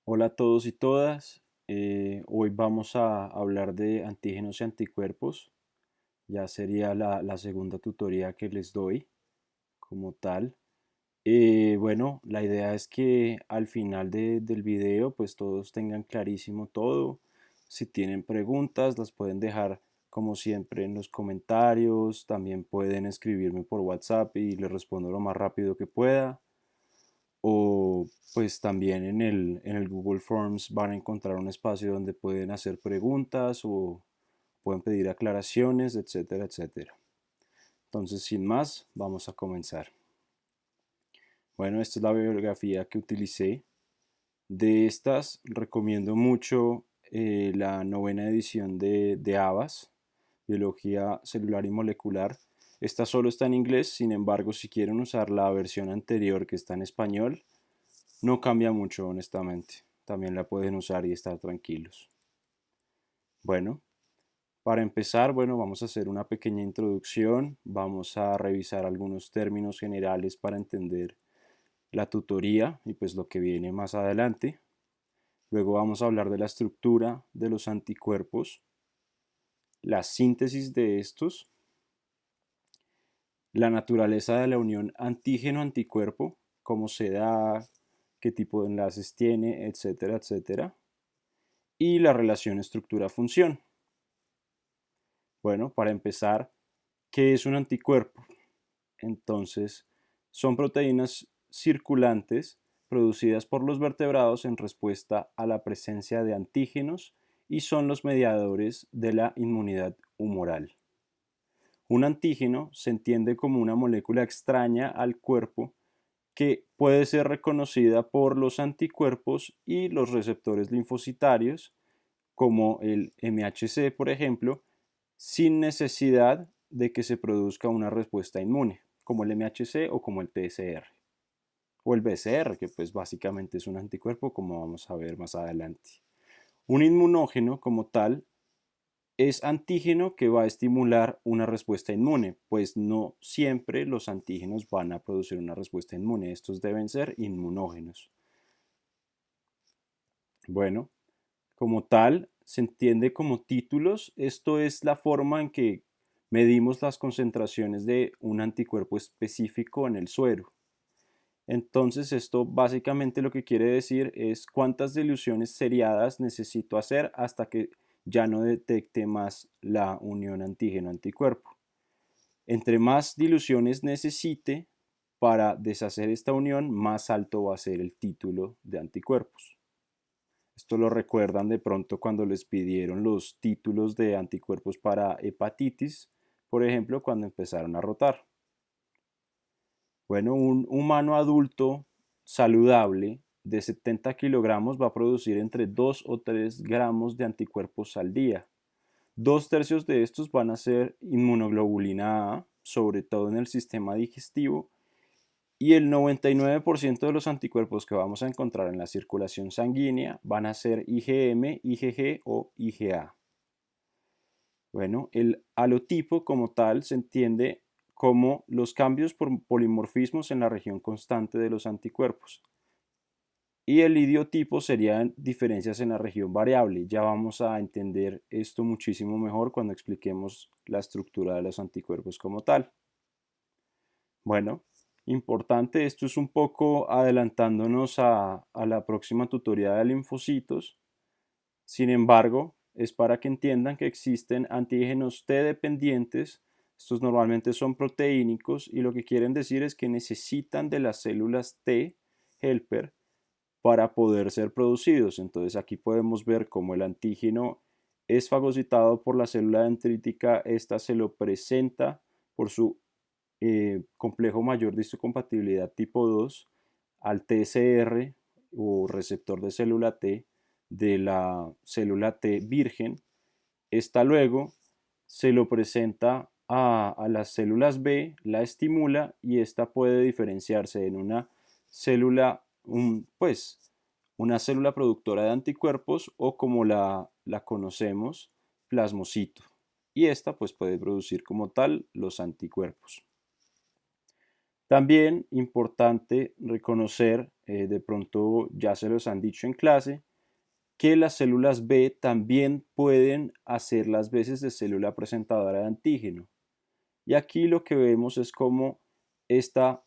Hola a todos y todas. Hoy vamos a hablar de antígenos y anticuerpos. Ya sería la segunda tutoría que les doy como tal. Bueno, la idea es que al final del video pues todos tengan clarísimo todo. Si tienen preguntas las pueden dejar como siempre en los comentarios. También pueden escribirme por WhatsApp y les respondo lo más rápido que pueda. O pues también en el Google Forms van a encontrar un espacio donde pueden hacer preguntas o pueden pedir aclaraciones, etcétera, etcétera. Entonces, sin más, vamos a comenzar. Bueno, esta es la bibliografía que utilicé. De estas, recomiendo mucho la novena edición de ABAS, Biología Celular y Molecular. Esta solo está en inglés, sin embargo, si quieren usar la versión anterior que está en español, no cambia mucho, honestamente. También la pueden usar y estar tranquilos. Bueno, para empezar, bueno, vamos a hacer una pequeña introducción. Vamos a revisar algunos términos generales para entender la tutoría y pues lo que viene más adelante. Luego vamos a hablar de la estructura de los anticuerpos, la síntesis de estos, la naturaleza de la unión antígeno-anticuerpo, cómo se da, qué tipo de enlaces tiene, etcétera, etcétera. Y la relación estructura-función. Bueno, para empezar, ¿qué es un anticuerpo? Entonces, son proteínas circulantes producidas por los vertebrados en respuesta a la presencia de antígenos y son los mediadores de la inmunidad humoral. Un antígeno se entiende como una molécula extraña al cuerpo que puede ser reconocida por los anticuerpos y los receptores linfocitarios, como el MHC, por ejemplo, sin necesidad de que se produzca una respuesta inmune, como el MHC o como el TSR, o el BCR, que pues básicamente es un anticuerpo, como vamos a ver más adelante. Un inmunógeno como tal es antígeno que va a estimular una respuesta inmune, pues no siempre los antígenos van a producir una respuesta inmune, estos deben ser inmunógenos. Bueno, como tal, se entiende como títulos. Esto es la forma en que medimos las concentraciones de un anticuerpo específico en el suero. Entonces, esto básicamente lo que quiere decir es cuántas diluciones seriadas necesito hacer hasta que ya no detecte más la unión antígeno-anticuerpo. Entre más diluciones necesite para deshacer esta unión, más alto va a ser el título de anticuerpos. Esto lo recuerdan de pronto cuando les pidieron los títulos de anticuerpos para hepatitis, por ejemplo, cuando empezaron a rotar. Bueno, un humano adulto saludable de 70 kilogramos va a producir entre 2 o 3 gramos de anticuerpos al día. Dos tercios de estos van a ser inmunoglobulina A, sobre todo en el sistema digestivo, y el 99% de los anticuerpos que vamos a encontrar en la circulación sanguínea van a ser IgM, IgG o IgA. Bueno, el halotipo como tal se entiende como los cambios por polimorfismos en la región constante de los anticuerpos. Y el idiotipo serían diferencias en la región variable. Ya vamos a entender esto muchísimo mejor cuando expliquemos la estructura de los anticuerpos como tal. Bueno, importante, esto es un poco adelantándonos a la próxima tutoría de linfocitos. Sin embargo, es para que entiendan que existen antígenos T dependientes. Estos normalmente son proteínicos y lo que quieren decir es que necesitan de las células T helper para poder ser producidos. Entonces aquí podemos ver cómo el antígeno es fagocitado por la célula dendrítica. Esta se lo presenta por su complejo mayor de histocompatibilidad tipo 2 al TCR o receptor de célula T de la célula T virgen. Esta luego se lo presenta a las células B, la estimula y esta puede diferenciarse en una célula, pues, una célula productora de anticuerpos o como la conocemos, plasmocito. Y esta pues puede producir como tal los anticuerpos. También importante reconocer de pronto ya se los han dicho en clase, que las células B también pueden hacer las veces de célula presentadora de antígeno. Y aquí lo que vemos es cómo esta,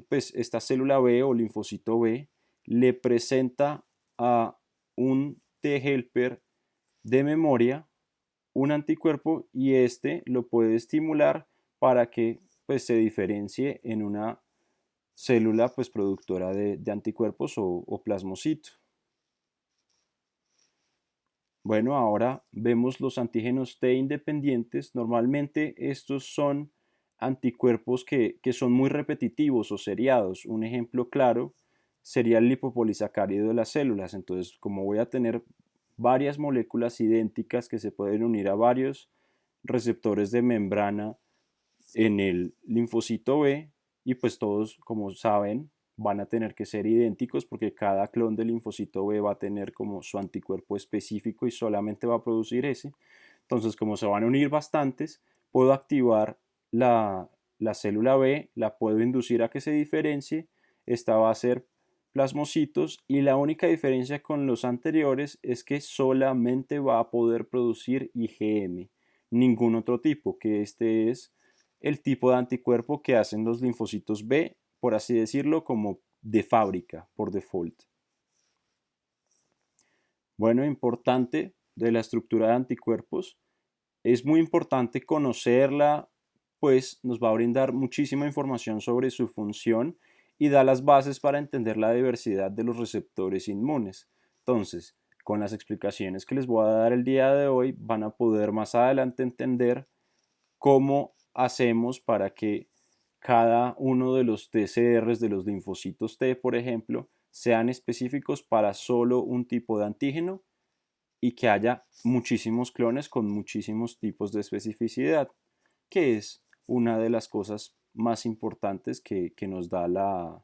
pues esta célula B o linfocito B le presenta a un T helper de memoria un anticuerpo y este lo puede estimular para que pues, se diferencie en una célula pues, productora de anticuerpos o plasmocito. Bueno, ahora vemos los antígenos T independientes. Normalmente estos son anticuerpos que son muy repetitivos o seriados. Un ejemplo claro sería el lipopolisacárido de las células. Entonces, como voy a tener varias moléculas idénticas que se pueden unir a varios receptores de membrana en el linfocito B, y pues todos, como saben, van a tener que ser idénticos porque cada clon del linfocito B va a tener como su anticuerpo específico y solamente va a producir ese. Entonces, como se van a unir bastantes, puedo activar la célula B, la puedo inducir a que se diferencie, esta va a ser plasmocitos y la única diferencia con los anteriores es que solamente va a poder producir IgM, ningún otro tipo, que este es el tipo de anticuerpo que hacen los linfocitos B, por así decirlo, como de fábrica, por default. Bueno, importante de la estructura de anticuerpos, es muy importante conocerla, pues nos va a brindar muchísima información sobre su función y da las bases para entender la diversidad de los receptores inmunes. Entonces, con las explicaciones que les voy a dar el día de hoy, van a poder más adelante entender cómo hacemos para que cada uno de los TCRs de los linfocitos T, por ejemplo, sean específicos para solo un tipo de antígeno y que haya muchísimos clones con muchísimos tipos de especificidad, que es una de las cosas más importantes que nos da la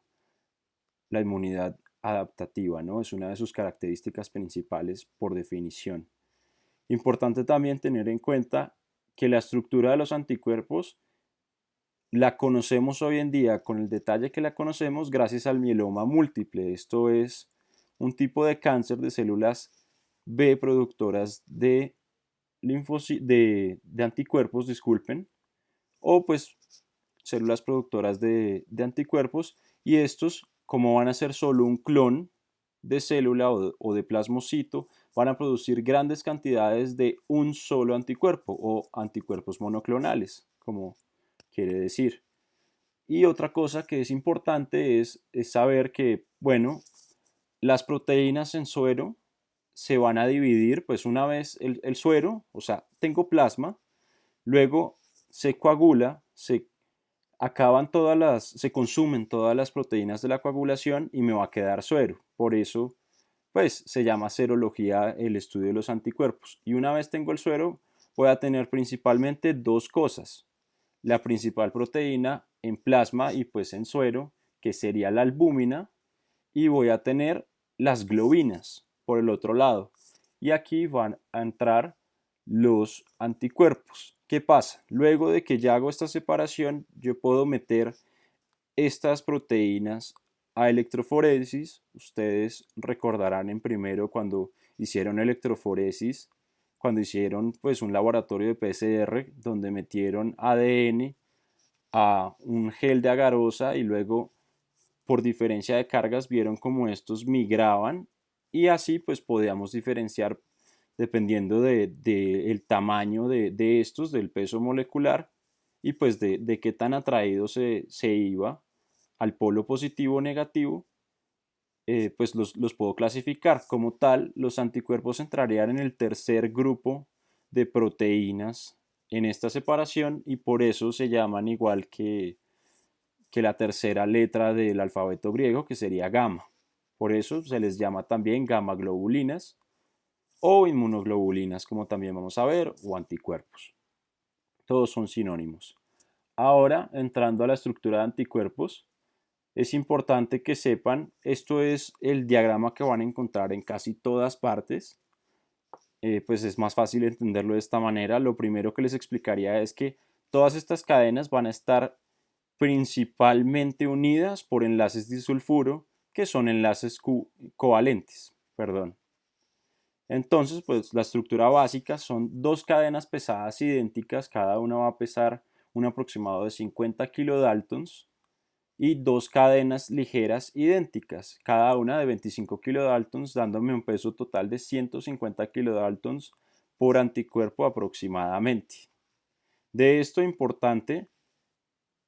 inmunidad adaptativa, ¿no? Es una de sus características principales por definición. Importante también tener en cuenta que la estructura de los anticuerpos la conocemos hoy en día con el detalle que la conocemos gracias al mieloma múltiple. Esto es un tipo de cáncer de células B productoras de anticuerpos, disculpen, o pues células productoras de anticuerpos, y estos, como van a ser solo un clon de célula o de plasmocito, van a producir grandes cantidades de un solo anticuerpo o anticuerpos monoclonales, como quiere decir. Y otra cosa que es importante es saber que, bueno, las proteínas en suero se van a dividir, pues una vez el suero, o sea, tengo plasma, luego se coagula, se consumen todas las proteínas de la coagulación y me va a quedar suero. Por eso, pues se llama serología el estudio de los anticuerpos. Y una vez tengo el suero, voy a tener principalmente dos cosas. La principal proteína en plasma y pues en suero, que sería la albúmina, y voy a tener las globinas por el otro lado. Y aquí van a entrar los anticuerpos. ¿Qué pasa? Luego de que ya hago esta separación, yo puedo meter estas proteínas a electroforesis. Ustedes recordarán en primero cuando hicieron electroforesis, cuando hicieron pues un laboratorio de PCR donde metieron ADN a un gel de agarosa y luego por diferencia de cargas vieron cómo estos migraban y así pues podíamos diferenciar dependiendo el tamaño de estos, del peso molecular y pues de qué tan atraído se iba al polo positivo o negativo, pues los puedo clasificar. Como tal, los anticuerpos entrarían en el tercer grupo de proteínas en esta separación y por eso se llaman igual que la tercera letra del alfabeto griego, que sería gamma. Por eso se les llama también gamma globulinas o inmunoglobulinas, como también vamos a ver, o anticuerpos. Todos son sinónimos. Ahora, entrando a la estructura de anticuerpos, es importante que sepan, esto es el diagrama que van a encontrar en casi todas partes, pues es más fácil entenderlo de esta manera. Lo primero que les explicaría es que todas estas cadenas van a estar principalmente unidas por enlaces disulfuro que son enlaces covalentes. Perdón. Entonces, pues la estructura básica son dos cadenas pesadas idénticas, cada una va a pesar un aproximado de 50 kilodaltons, y dos cadenas ligeras idénticas, cada una de 25 kilodaltons, dándome un peso total de 150 kilodaltons por anticuerpo aproximadamente. De esto importante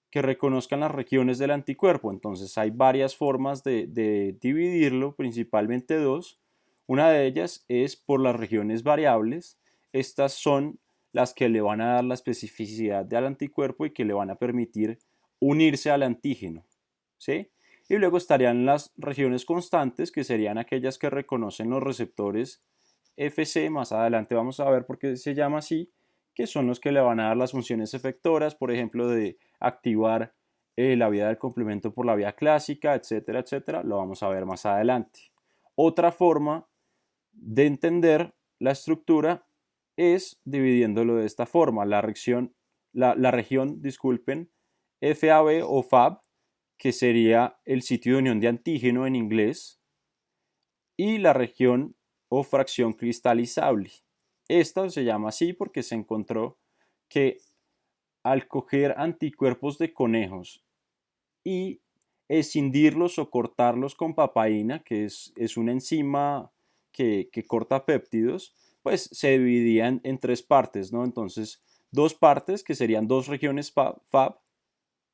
que reconozcan las regiones del anticuerpo. Entonces hay varias formas de dividirlo, principalmente dos. Una de ellas es por las regiones variables. Estas son las que le van a dar la especificidad del anticuerpo y que le van a permitir unirse al antígeno, ¿sí? Y luego estarían las regiones constantes, que serían aquellas que reconocen los receptores FC. Más adelante vamos a ver por qué se llama así, que son los que le van a dar las funciones efectoras, por ejemplo, de activar la vía del complemento por la vía clásica, etcétera, etcétera. Lo vamos a ver más adelante. Otra forma de entender la estructura es dividiéndolo de esta forma. La región, disculpen, FAB o FAB, que sería el sitio de unión de antígeno en inglés, y la región o fracción cristalizable. Esta se llama así porque se encontró que al coger anticuerpos de conejos y escindirlos o cortarlos con papaína, que es una enzima que corta péptidos, pues se dividían en tres partes, ¿no? Entonces, dos partes que serían dos regiones FAB,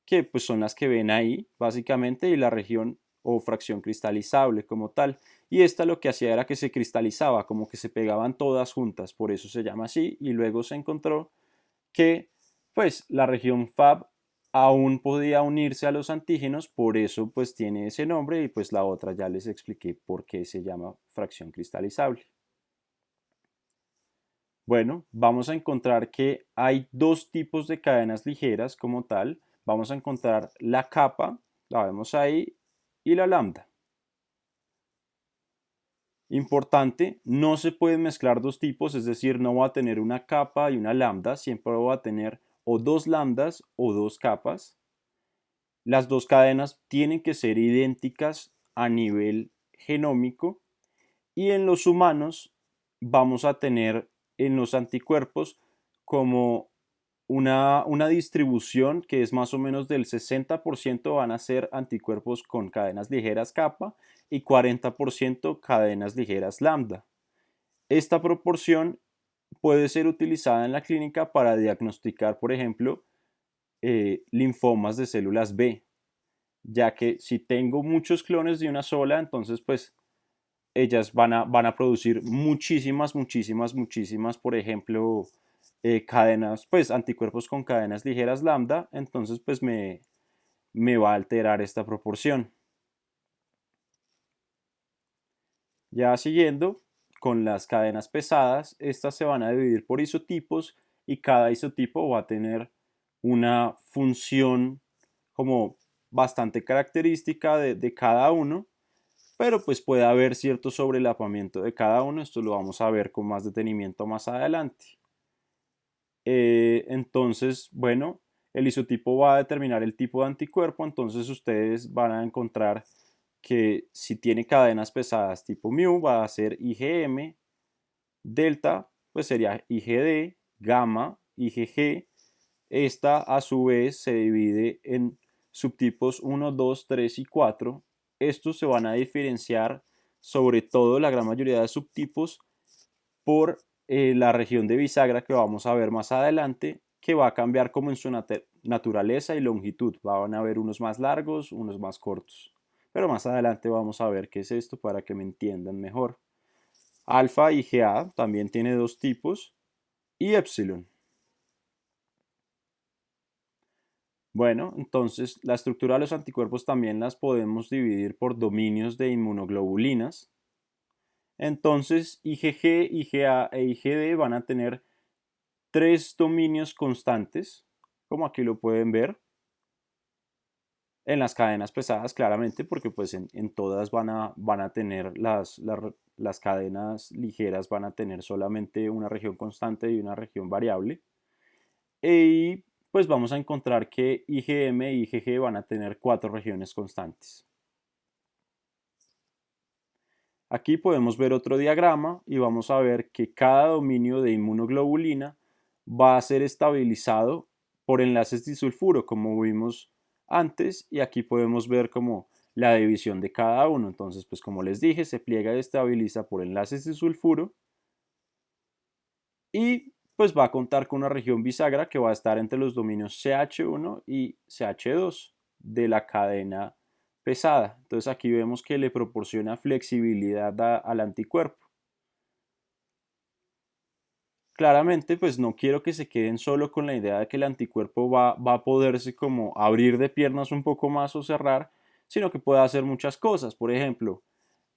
que pues son las que ven ahí, básicamente, y la región o fracción cristalizable como tal. Y esta lo que hacía era que se cristalizaba, como que se pegaban todas juntas, por eso se llama así, y luego se encontró que pues la región FAB aún podía unirse a los antígenos, por eso pues tiene ese nombre, y pues la otra ya les expliqué por qué se llama fracción cristalizable. Bueno, vamos a encontrar que hay dos tipos de cadenas ligeras como tal. Vamos a encontrar la capa, la vemos ahí, y la lambda. Importante, no se pueden mezclar dos tipos, es decir, no va a tener una capa y una lambda, siempre va a tener o dos lambdas o dos capas. Las dos cadenas tienen que ser idénticas a nivel genómico, y en los humanos vamos a tener en los anticuerpos como una distribución que es más o menos del 60% van a ser anticuerpos con cadenas ligeras kappa y 40% cadenas ligeras lambda. Esta proporción puede ser utilizada en la clínica para diagnosticar, por ejemplo, linfomas de células B, ya que si tengo muchos clones de una sola, entonces pues ellas van a producir muchísimas, por ejemplo, cadenas, pues anticuerpos con cadenas ligeras lambda, entonces pues me va a alterar esta proporción. Ya siguiendo con las cadenas pesadas, estas se van a dividir por isotipos y cada isotipo va a tener una función como bastante característica de cada uno, pero pues puede haber cierto sobrelapamiento de cada uno. Esto lo vamos a ver con más detenimiento más adelante. Entonces, bueno, el isotipo va a determinar el tipo de anticuerpo, entonces ustedes van a encontrar que si tiene cadenas pesadas tipo mu va a ser IgM, delta pues sería IgD, gamma, IgG. Esta a su vez se divide en subtipos 1, 2, 3 y 4. Estos se van a diferenciar, sobre todo la gran mayoría de subtipos, por la región de bisagra que vamos a ver más adelante, que va a cambiar como en su naturaleza y longitud. Van a haber unos más largos, unos más cortos. Pero más adelante vamos a ver qué es esto para que me entiendan mejor. Alfa IgA también tiene dos tipos, y epsilon. Bueno, entonces la estructura de los anticuerpos también las podemos dividir por dominios de inmunoglobulinas. Entonces IgG, IgA e IgD van a tener tres dominios constantes, como aquí lo pueden ver, en las cadenas pesadas claramente, porque pues en todas van a tener las cadenas ligeras, van a tener solamente una región constante y una región variable. Y pues vamos a encontrar que IgM e IgG van a tener cuatro regiones constantes. Aquí podemos ver otro diagrama y vamos a ver que cada dominio de inmunoglobulina va a ser estabilizado por enlaces disulfuro, como vimos antes, y aquí podemos ver como la división de cada uno. Entonces, pues como les dije, se pliega y estabiliza por enlaces disulfuro y pues va a contar con una región bisagra que va a estar entre los dominios CH1 y CH2 de la cadena pesada. Entonces aquí vemos que le proporciona flexibilidad al anticuerpo. Claramente, pues no quiero que se queden solo con la idea de que el anticuerpo va a poderse como abrir de piernas un poco más o cerrar, sino que puede hacer muchas cosas. Por ejemplo,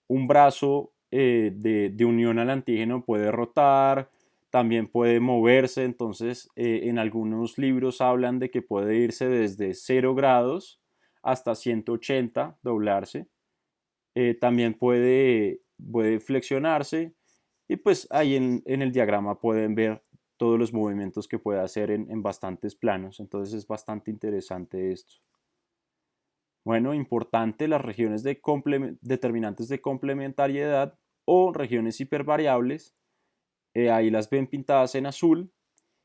un brazo de unión al antígeno puede rotar, también puede moverse, entonces en algunos libros hablan de que puede irse desde 0 grados hasta 180, doblarse. También puede flexionarse y pues ahí en el diagrama pueden ver todos los movimientos que puede hacer en bastantes planos, entonces es bastante interesante esto. Bueno, importante las regiones de determinantes de complementariedad o regiones hipervariables. Ahí las ven pintadas en azul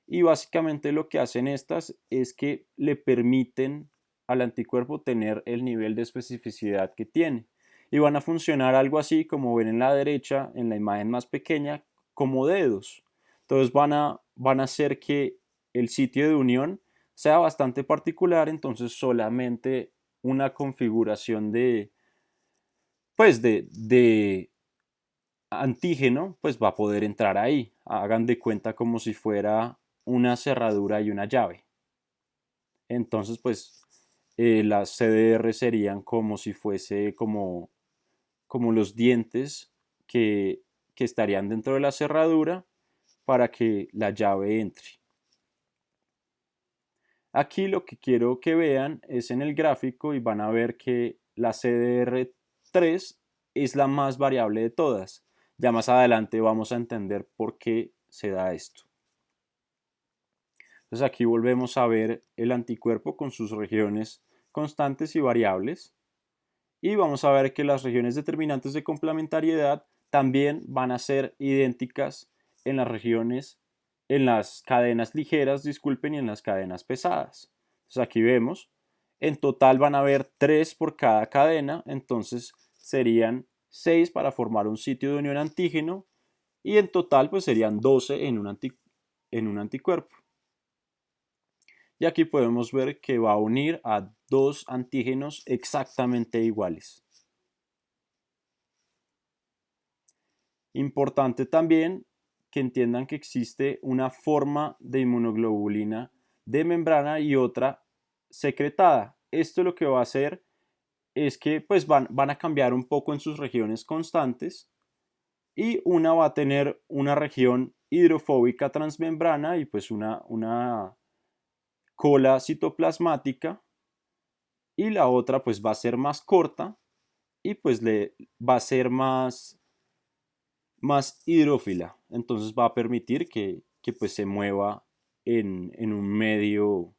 y básicamente lo que hacen estas es que le permiten al anticuerpo tener el nivel de especificidad que tiene. Y van a funcionar algo así como ven en la derecha, en la imagen más pequeña, como dedos. Entonces van a hacer que el sitio de unión sea bastante particular, entonces solamente una configuración pues de antígeno pues va a poder entrar ahí. Hagan de cuenta como si fuera una cerradura y una llave. Entonces pues las CDR serían como si fuese como los dientes que estarían dentro de la cerradura para que la llave entre. Aquí lo que quiero que vean es en el gráfico y van a ver que la CDR3 es la más variable de todas. Ya más adelante vamos a entender por qué se da esto. Entonces aquí volvemos a ver el anticuerpo con sus regiones constantes y variables. Y vamos a ver que las regiones determinantes de complementariedad también van a ser idénticas en las regiones, en las cadenas ligeras, disculpen, y en las cadenas pesadas. Entonces aquí vemos, en total van a haber 3 por cada cadena, entonces serían 6 para formar un sitio de unión antígeno y en total pues serían 12 en un anticuerpo. Y aquí podemos ver que va a unir a dos antígenos exactamente iguales. Importante también que entiendan que existe una forma de inmunoglobulina de membrana y otra secretada. Esto lo que va a hacer es que pues van a cambiar un poco en sus regiones constantes y una va a tener una región hidrofóbica transmembrana y pues una cola citoplasmática y la otra pues va a ser más corta y pues le va a ser más hidrófila, entonces va a permitir que pues se mueva en un medio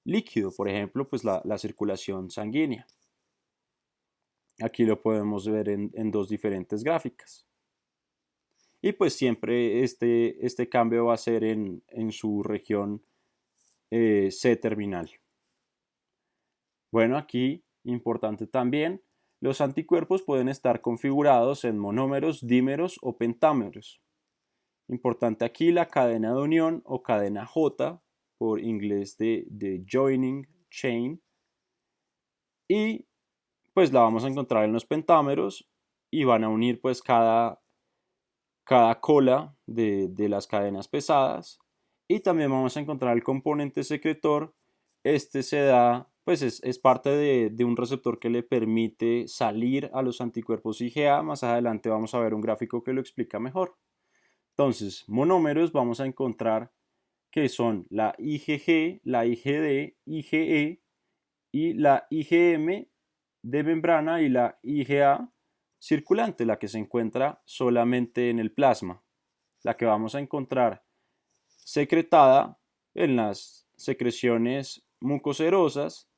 líquido, por ejemplo, pues la circulación sanguínea. Aquí lo podemos ver en dos diferentes gráficas. Y pues siempre este cambio va a ser en su región C-terminal. Bueno, aquí importante también, los anticuerpos pueden estar configurados en monómeros, dímeros o pentámeros. Importante aquí la cadena de unión o cadena J, por inglés de joining chain. Y pues la vamos a encontrar en los pentámeros y van a unir pues cada cola de las cadenas pesadas. Y también vamos a encontrar el componente secretor. Este se da, pues es parte de un receptor que le permite salir a los anticuerpos IgA. Más adelante vamos a ver un gráfico que lo explica mejor. Entonces, monómeros vamos a encontrar que son la IgG, la IgD, IgE y la IgM de membrana y la IgA circulante, la que se encuentra solamente en el plasma, la que vamos a encontrar secretada en las secreciones mucoserosas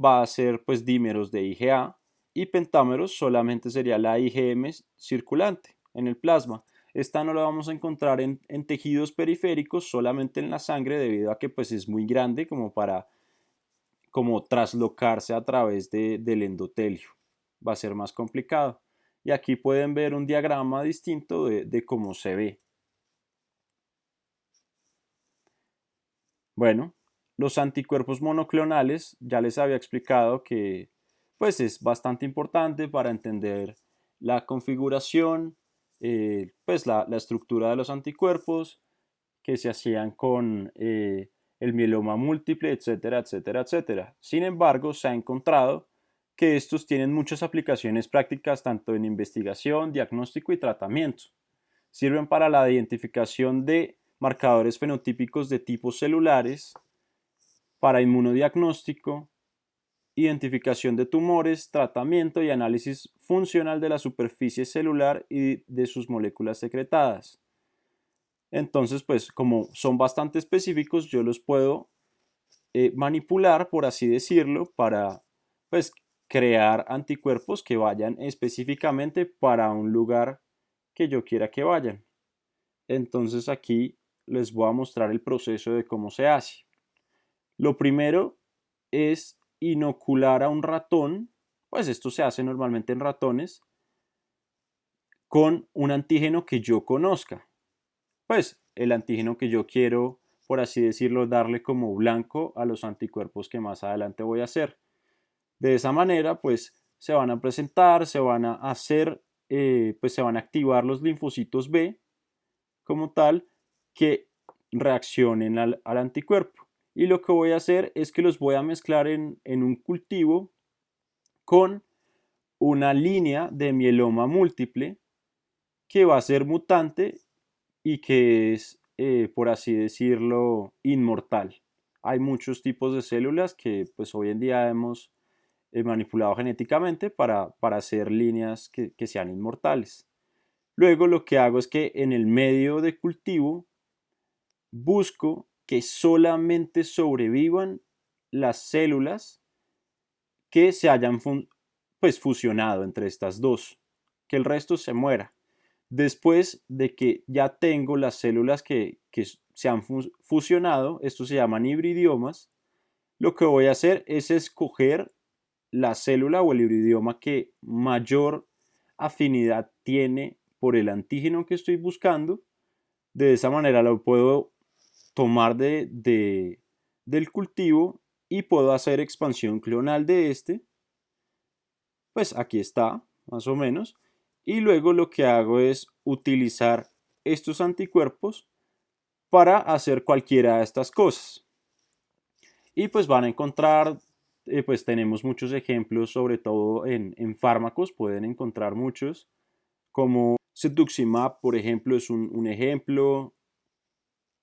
va a ser pues dímeros de IgA y pentámeros solamente sería la IgM circulante en el plasma. Esta no la vamos a encontrar en tejidos periféricos, solamente en la sangre, debido a que pues es muy grande como para traslocarse a través del endotelio. Va a ser más complicado. Y aquí pueden ver un diagrama distinto de cómo se ve. Bueno, los anticuerpos monoclonales, ya les había explicado que pues es bastante importante para entender la configuración, pues la estructura de los anticuerpos que se hacían con el mieloma múltiple, etcétera, etcétera, etcétera. Sin embargo, se ha encontrado que estos tienen muchas aplicaciones prácticas tanto en investigación, diagnóstico y tratamiento. Sirven para la identificación de marcadores fenotípicos de tipos celulares, para inmunodiagnóstico, identificación de tumores, tratamiento y análisis funcional de la superficie celular y de sus moléculas secretadas. Entonces, pues como son bastante específicos, yo los puedo manipular, por así decirlo, para pues crear anticuerpos que vayan específicamente para un lugar que yo quiera que vayan. Entonces aquí les voy a mostrar el proceso de cómo se hace. Lo primero es inocular a un ratón, pues esto se hace normalmente en ratones, con un antígeno que yo conozca. Pues el antígeno que yo quiero, por así decirlo, darle como blanco a los anticuerpos que más adelante voy a hacer. De esa manera, pues se van a presentar, se van a hacer, pues se van a activar los linfocitos B como tal que reaccionen al anticuerpo. Y lo que voy a hacer es que los voy a mezclar en un cultivo con una línea de mieloma múltiple que va a ser mutante y que es, por así decirlo, inmortal. Hay muchos tipos de células que pues hoy en día hemos manipulado genéticamente para hacer líneas que sean inmortales. Luego lo que hago es que en el medio de cultivo busco que solamente sobrevivan las células que se hayan pues, fusionado entre estas dos, que el resto se muera. Después de que ya tengo las células que se han fusionado, esto se llaman hibridiomas, lo que voy a hacer es escoger la célula o el hibridioma que mayor afinidad tiene por el antígeno que estoy buscando. De esa manera lo puedo tomar del cultivo y puedo hacer expansión clonal de este. Pues aquí está, más o menos. Y luego lo que hago es utilizar estos anticuerpos para hacer cualquiera de estas cosas. Y pues van a encontrar, pues tenemos muchos ejemplos, sobre todo en fármacos, pueden encontrar muchos, como cetuximab, por ejemplo, es un ejemplo,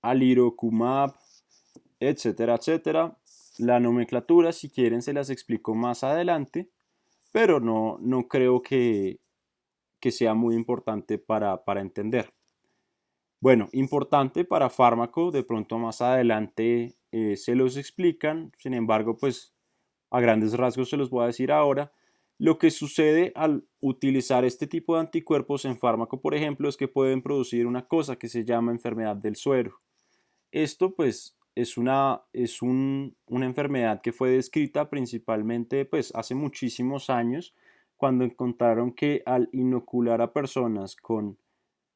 alirocumab, etcétera, etcétera. La nomenclatura, si quieren, se las explico más adelante, pero no creo que sea muy importante para entender. Bueno, importante para fármaco, de pronto más adelante se los explican, sin embargo, pues a grandes rasgos se los voy a decir ahora. Lo que sucede al utilizar este tipo de anticuerpos en fármaco, por ejemplo, es que pueden producir una cosa que se llama enfermedad del suero. Esto pues una enfermedad que fue descrita principalmente pues hace muchísimos años cuando encontraron que al inocular a personas con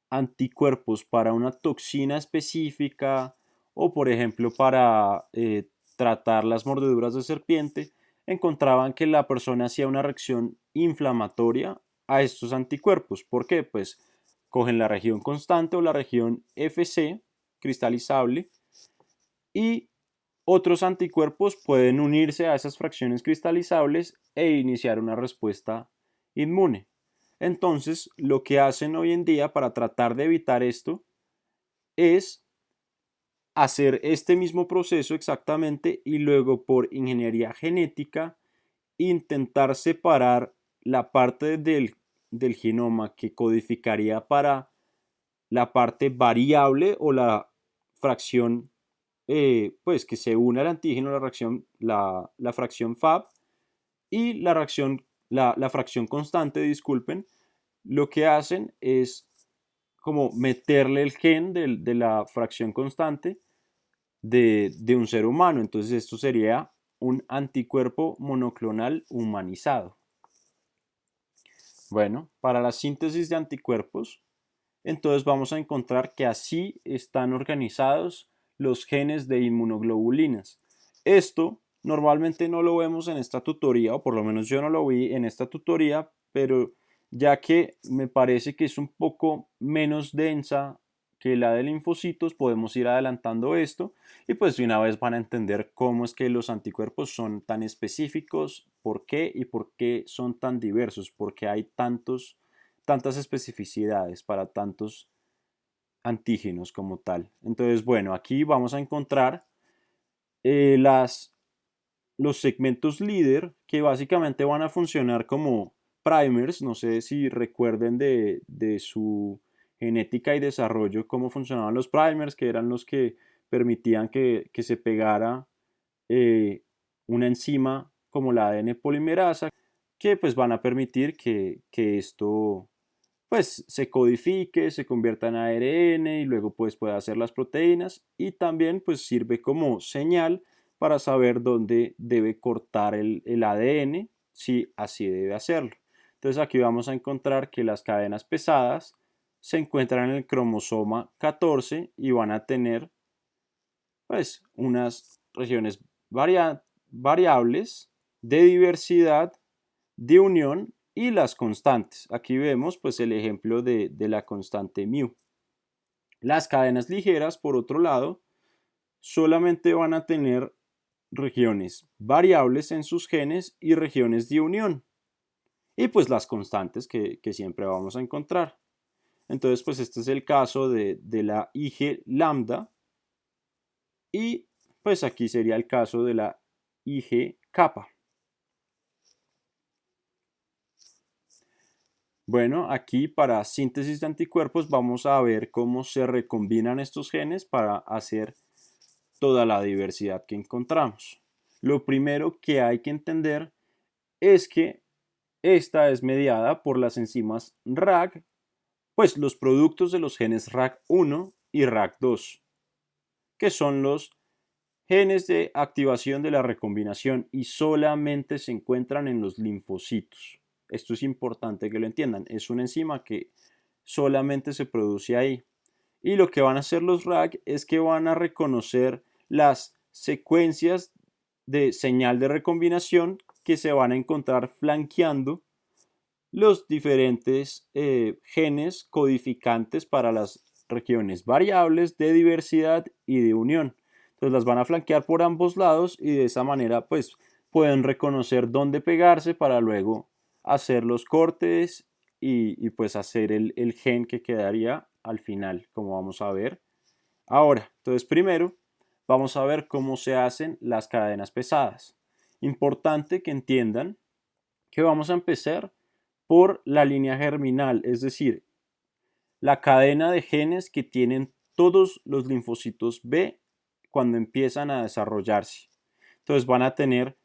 anticuerpos para una toxina específica o por ejemplo para tratar las mordeduras de serpiente, encontraban que la persona hacía una reacción inflamatoria a estos anticuerpos. ¿Por qué? Pues cogen la región constante o la región FC, cristalizable, y otros anticuerpos pueden unirse a esas fracciones cristalizables e iniciar una respuesta inmune. Entonces, lo que hacen hoy en día para tratar de evitar esto es hacer este mismo proceso exactamente y luego por ingeniería genética intentar separar la parte del genoma que codificaría para la parte variable o la fracción pues que se une al antígeno, la fracción FAB y la la fracción constante, disculpen, lo que hacen es como meterle el gen de la fracción constante de un ser humano. Entonces esto sería un anticuerpo monoclonal humanizado. Bueno, para la síntesis de anticuerpos, entonces vamos a encontrar que así están organizados los genes de inmunoglobulinas. Esto normalmente no lo vemos en esta tutoría, o por lo menos yo no lo vi en esta tutoría, pero ya que me parece que es un poco menos densa que la de linfocitos, podemos ir adelantando esto y pues de una vez van a entender cómo es que los anticuerpos son tan específicos, por qué y por qué son tan diversos, porque hay tantas especificidades para tantos antígenos como tal. Entonces, bueno, aquí vamos a encontrar eh, las, los segmentos líder que básicamente van a funcionar como primers. No sé si recuerden de su genética y desarrollo cómo funcionaban los primers, que eran los que permitían que se pegara una enzima como la ADN polimerasa, que pues van a permitir que esto pues se codifique, se convierta en ARN y luego pues pueda hacer las proteínas y también pues sirve como señal para saber dónde debe cortar el ADN si así debe hacerlo. Entonces aquí vamos a encontrar que las cadenas pesadas se encuentran en el cromosoma 14 y van a tener pues unas regiones variables de diversidad, de unión y las constantes. Aquí vemos pues el ejemplo de la constante mu. Las cadenas ligeras, por otro lado, solamente van a tener regiones variables en sus genes y regiones de unión. Y pues las constantes que siempre vamos a encontrar. Entonces pues este es el caso de la IG lambda y pues aquí sería el caso de la IG kappa. Bueno, aquí para síntesis de anticuerpos vamos a ver cómo se recombinan estos genes para hacer toda la diversidad que encontramos. Lo primero que hay que entender es que esta es mediada por las enzimas RAG, pues los productos de los genes RAG1 y RAG2, que son los genes de activación de la recombinación y solamente se encuentran en los linfocitos. Esto es importante que lo entiendan. Es una enzima que solamente se produce ahí. Y lo que van a hacer los RAG es que van a reconocer las secuencias de señal de recombinación que se van a encontrar flanqueando los diferentes genes codificantes para las regiones variables de diversidad y de unión. Entonces las van a flanquear por ambos lados y de esa manera pues pueden reconocer dónde pegarse para luego hacer los cortes y pues hacer el gen que quedaría al final, como vamos a ver ahora. Entonces primero vamos a ver cómo se hacen las cadenas pesadas. Importante que entiendan que vamos a empezar por la línea germinal, es decir, la cadena de genes que tienen todos los linfocitos B cuando empiezan a desarrollarse. Entonces van a tener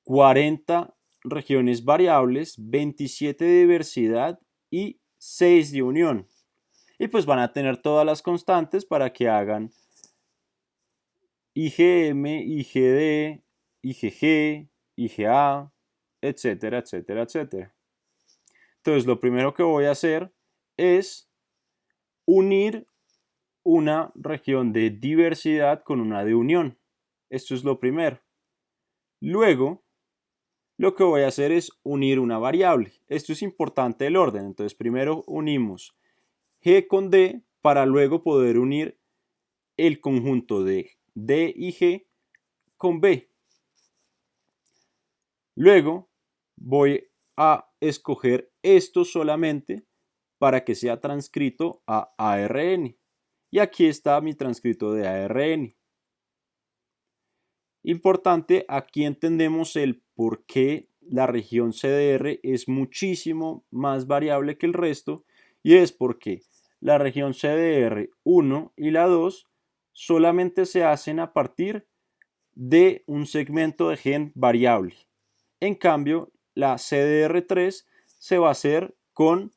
40 regiones variables, 27 de diversidad y 6 de unión. Y pues van a tener todas las constantes para que hagan IgM, IgD, IgG, IgA, etcétera, etcétera, etcétera. Entonces lo primero que voy a hacer es unir una región de diversidad con una de unión. Esto es lo primero. Luego, lo que voy a hacer es unir una variable. Esto es importante el orden. Entonces, primero unimos G con D para luego poder unir el conjunto de D y G con B. Luego, voy a escoger esto solamente para que sea transcrito a ARN. Y aquí está mi transcrito de ARN. Importante, aquí entendemos el por qué la región CDR es muchísimo más variable que el resto y es porque la región CDR1 y la 2 solamente se hacen a partir de un segmento de gen variable. En cambio, la CDR3 se va a hacer con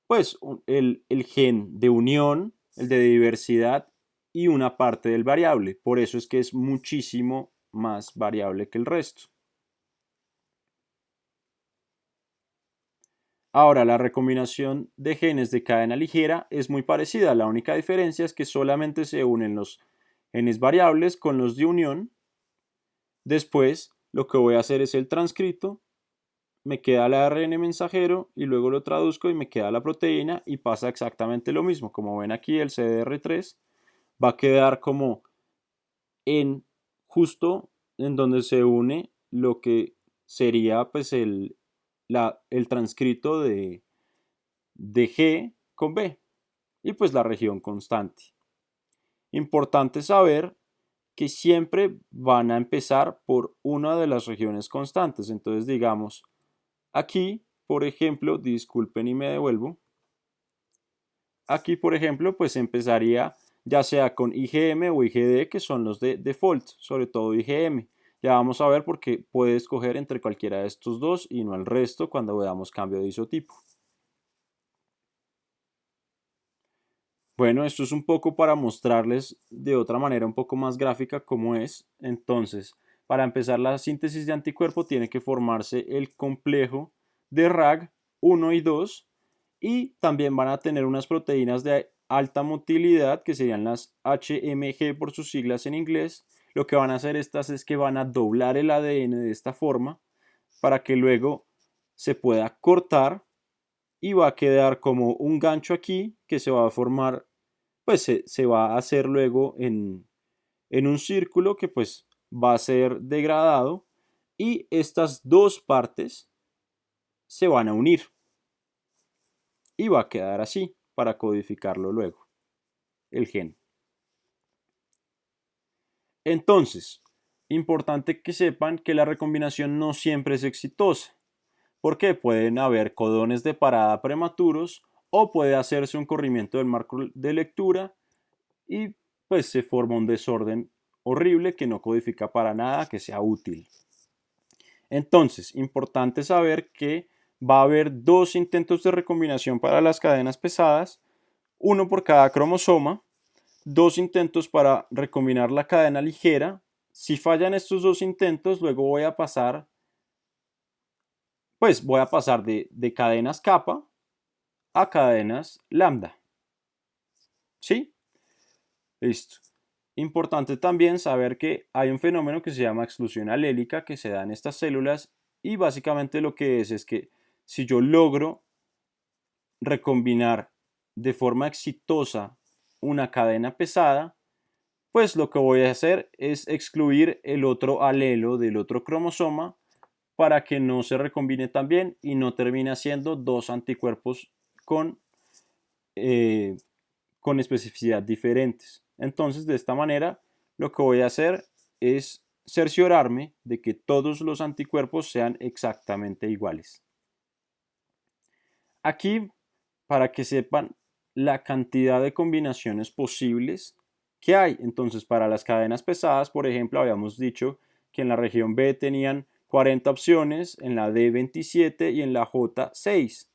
pues el gen de unión, el de diversidad y una parte del variable. Por eso es que es muchísimo más variable que el resto. Ahora, la recombinación de genes de cadena ligera es muy parecida. La única diferencia es que solamente se unen los genes variables con los de unión. Después, lo que voy a hacer es el transcrito, me queda el ARN mensajero y luego lo traduzco y me queda la proteína y pasa exactamente lo mismo. Como ven aquí, el CDR3 va a quedar como en justo en donde se une lo que sería pues el transcrito de G con B y pues la región constante. Importante saber que siempre van a empezar por una de las regiones constantes. Entonces digamos, aquí, por ejemplo, disculpen y me devuelvo. Aquí, por ejemplo, pues empezaría ya sea con IgM o IgD, que son los de default, sobre todo IgM. Ya vamos a ver por qué puede escoger entre cualquiera de estos dos y no el resto cuando veamos cambio de isotipo. Bueno, esto es un poco para mostrarles de otra manera un poco más gráfica cómo es. Entonces, para empezar la síntesis de anticuerpo tiene que formarse el complejo de RAG 1 y 2 y también van a tener unas proteínas de alta motilidad que serían las HMG por sus siglas en inglés. Lo que van a hacer estas es que van a doblar el ADN de esta forma para que luego se pueda cortar y va a quedar como un gancho aquí que se va a formar, pues se va a hacer luego en un círculo que pues va a ser degradado y estas dos partes se van a unir y va a quedar así para codificarlo luego, el gen. Entonces, importante que sepan que la recombinación no siempre es exitosa, porque pueden haber codones de parada prematuros o puede hacerse un corrimiento del marco de lectura y pues se forma un desorden horrible que no codifica para nada que sea útil. Entonces, importante saber que va a haber dos intentos de recombinación para las cadenas pesadas, uno por cada cromosoma, dos intentos para recombinar la cadena ligera. Si fallan estos dos intentos, luego voy a pasar, de cadenas kappa a cadenas lambda. ¿Sí? Listo. Importante también saber que hay un fenómeno que se llama exclusión alélica que se da en estas células y básicamente lo que es que si yo logro recombinar de forma exitosa una cadena pesada, pues lo que voy a hacer es excluir el otro alelo del otro cromosoma para que no se recombine tan bien y no termine haciendo dos anticuerpos con, eh, con especificidad diferentes. Entonces, de esta manera, lo que voy a hacer es cerciorarme de que todos los anticuerpos sean exactamente iguales. Aquí, para que sepan la cantidad de combinaciones posibles que hay. Entonces, para las cadenas pesadas, por ejemplo, habíamos dicho que en la región B tenían 40 opciones, en la D 27 y en la J 6.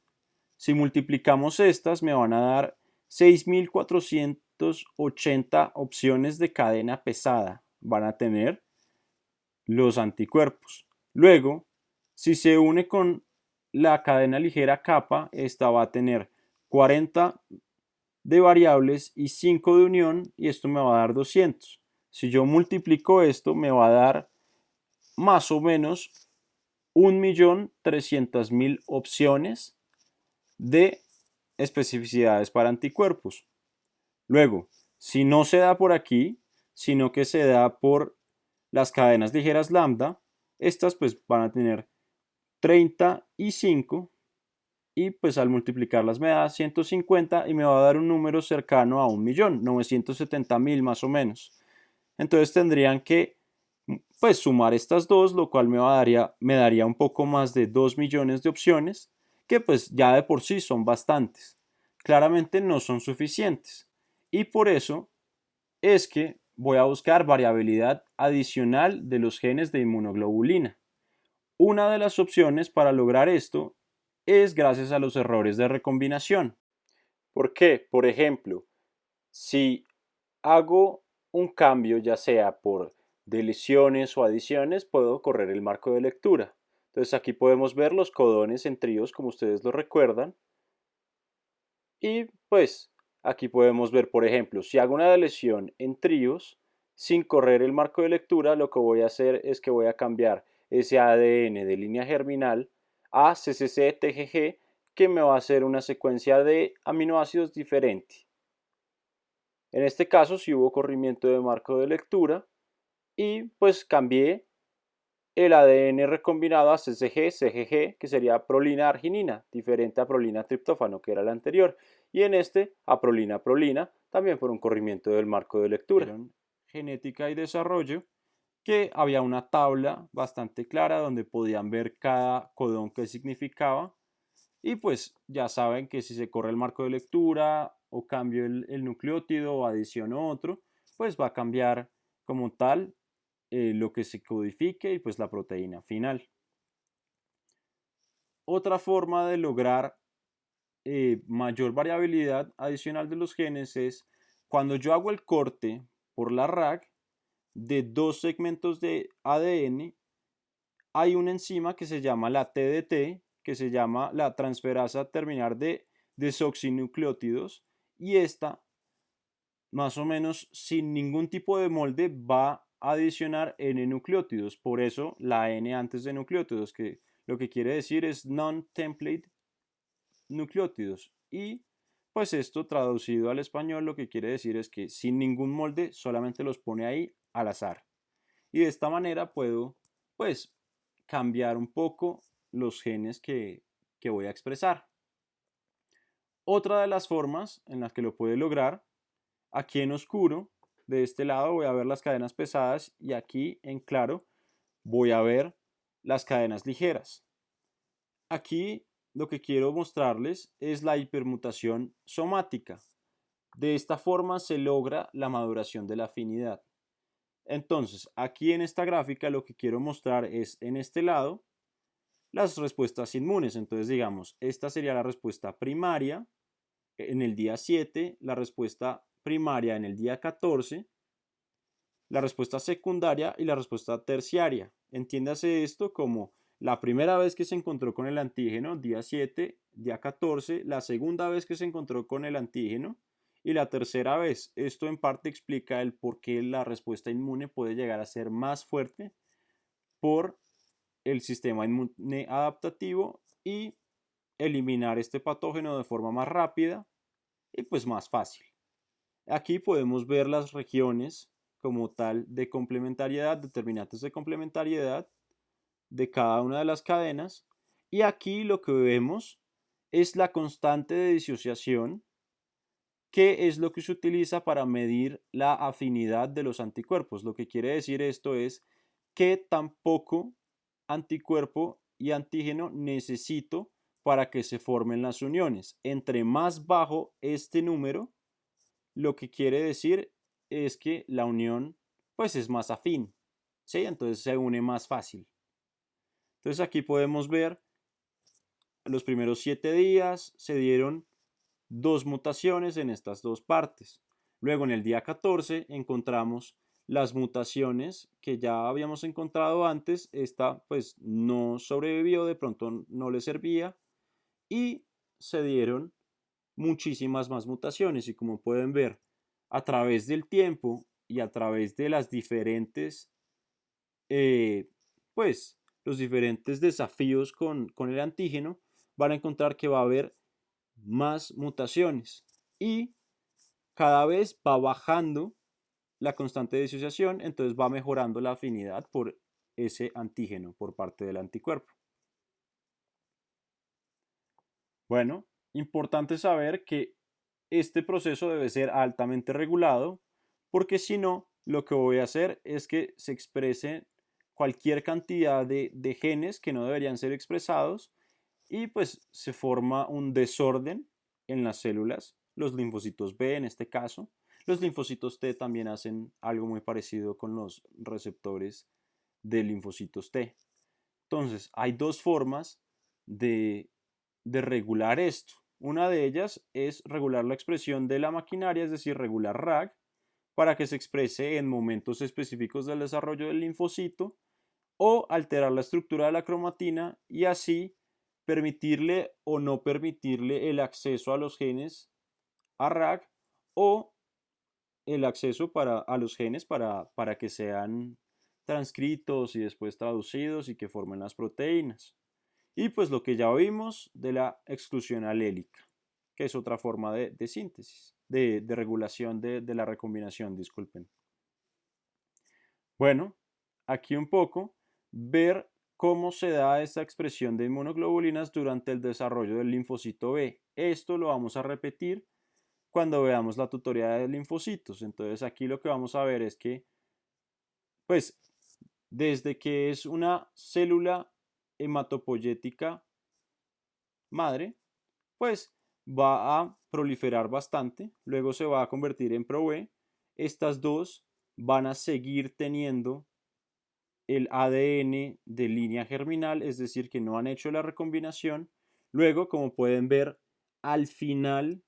Si multiplicamos estas, me van a dar 6.480 opciones de cadena pesada. Van a tener los anticuerpos. Luego, si se une con la cadena ligera kappa, esta va a tener 40 de variables y 5 de unión y esto me va a dar 200. Si yo multiplico esto, me va a dar más o menos 1.300.000 opciones de especificidades para anticuerpos. Luego, si no se da por aquí, sino que se da por las cadenas ligeras lambda, estas pues van a tener 35 y pues al multiplicarlas me da 150 y me va a dar un número cercano a 1.970.000 más o menos. Entonces tendrían que pues sumar estas dos, lo cual me daría un poco más de 2 millones de opciones, que pues ya de por sí son bastantes. Claramente no son suficientes y por eso es que voy a buscar variabilidad adicional de los genes de inmunoglobulina. Una de las opciones para lograr esto es gracias a los errores de recombinación. ¿Por qué? Por ejemplo, si hago un cambio, ya sea por deleciones o adiciones, puedo correr el marco de lectura. Entonces aquí podemos ver los codones en tríos, como ustedes lo recuerdan. Y pues aquí podemos ver, por ejemplo, si hago una deleción en tríos, sin correr el marco de lectura, lo que voy a hacer es que voy a cambiar ese ADN de línea germinal a CCC-TGG, que me va a hacer una secuencia de aminoácidos diferente. En este caso sí hubo corrimiento de marco de lectura y pues cambié el ADN recombinado a CCG-CGG, que sería prolina-arginina, diferente a prolina-triptófano, que era el anterior, y en este a prolina-prolina, también por un corrimiento del marco de lectura. Genética y desarrollo, que había una tabla bastante clara donde podían ver cada codón que significaba, y pues ya saben que si se corre el marco de lectura o cambio el nucleótido o adiciono otro, pues va a cambiar como tal lo que se codifique y pues la proteína final. Otra forma de lograr mayor variabilidad adicional de los genes es cuando yo hago el corte por la RAG de dos segmentos de ADN, hay una enzima que se llama la TDT, que se llama la transferasa terminal de desoxinucleótidos, y esta, más o menos sin ningún tipo de molde, va a adicionar N-nucleótidos. Por eso la N antes de nucleótidos, que lo que quiere decir es non-template nucleótidos. Y pues esto traducido al español lo que quiere decir es que sin ningún molde solamente los pone ahí al azar. Y de esta manera puedo pues cambiar un poco los genes que voy a expresar. Otra de las formas en las que lo puede lograr, aquí en oscuro, de este lado voy a ver las cadenas pesadas y aquí en claro voy a ver las cadenas ligeras. Aquí lo que quiero mostrarles es la hipermutación somática. De esta forma se logra la maduración de la afinidad. Entonces, aquí en esta gráfica lo que quiero mostrar es en este lado las respuestas inmunes. Entonces, digamos, esta sería la respuesta primaria en el día 7, la respuesta primaria en el día 14, la respuesta secundaria y la respuesta terciaria. Entiéndase esto como la primera vez que se encontró con el antígeno, día 7, día 14, la segunda vez que se encontró con el antígeno y la tercera vez. Esto en parte explica el por qué la respuesta inmune puede llegar a ser más fuerte por el sistema inmune adaptativo y eliminar este patógeno de forma más rápida y pues más fácil. Aquí podemos ver las regiones como tal de complementariedad, determinantes de complementariedad de cada una de las cadenas. Y aquí lo que vemos es la constante de disociación, que es lo que se utiliza para medir la afinidad de los anticuerpos. Lo que quiere decir esto es que tan poco anticuerpo y antígeno necesito para que se formen las uniones. Entre más bajo este número, lo que quiere decir es que la unión pues es más afín, ¿sí? Entonces se une más fácil. Entonces aquí podemos ver los primeros 7 días se dieron dos mutaciones en estas dos partes. Luego en el día 14 encontramos las mutaciones que ya habíamos encontrado antes. Esta pues no sobrevivió, de pronto no le servía y se dieron muchísimas más mutaciones y como pueden ver a través del tiempo y a través de las diferentes pues los diferentes desafíos con el antígeno van a encontrar que va a haber más mutaciones y cada vez va bajando la constante de disociación, entonces va mejorando la afinidad por ese antígeno por parte del anticuerpo. Bueno, importante saber que este proceso debe ser altamente regulado porque si no, lo que voy a hacer es que se exprese cualquier cantidad de genes que no deberían ser expresados y pues se forma un desorden en las células, los linfocitos B en este caso. Los linfocitos T también hacen algo muy parecido con los receptores de linfocitos T. Entonces, hay dos formas de regular esto. Una de ellas es regular la expresión de la maquinaria, es decir, regular RAG, para que se exprese en momentos específicos del desarrollo del linfocito, o alterar la estructura de la cromatina y así permitirle o no permitirle el acceso a los genes a RAG o el acceso a los genes para que sean transcritos y después traducidos y que formen las proteínas. Y pues lo que ya vimos de la exclusión alélica, que es otra forma de síntesis, de regulación de la recombinación, disculpen. Bueno, aquí un poco ver cómo se da esta expresión de inmunoglobulinas durante el desarrollo del linfocito B. Esto lo vamos a repetir cuando veamos la tutoría de linfocitos. Entonces aquí lo que vamos a ver es que, pues, desde que es una célula hematopoyética madre, pues va a proliferar bastante, luego se va a convertir en pro-B. Estas dos van a seguir teniendo el ADN de línea germinal, es decir, que no han hecho la recombinación. Luego, como pueden ver, al final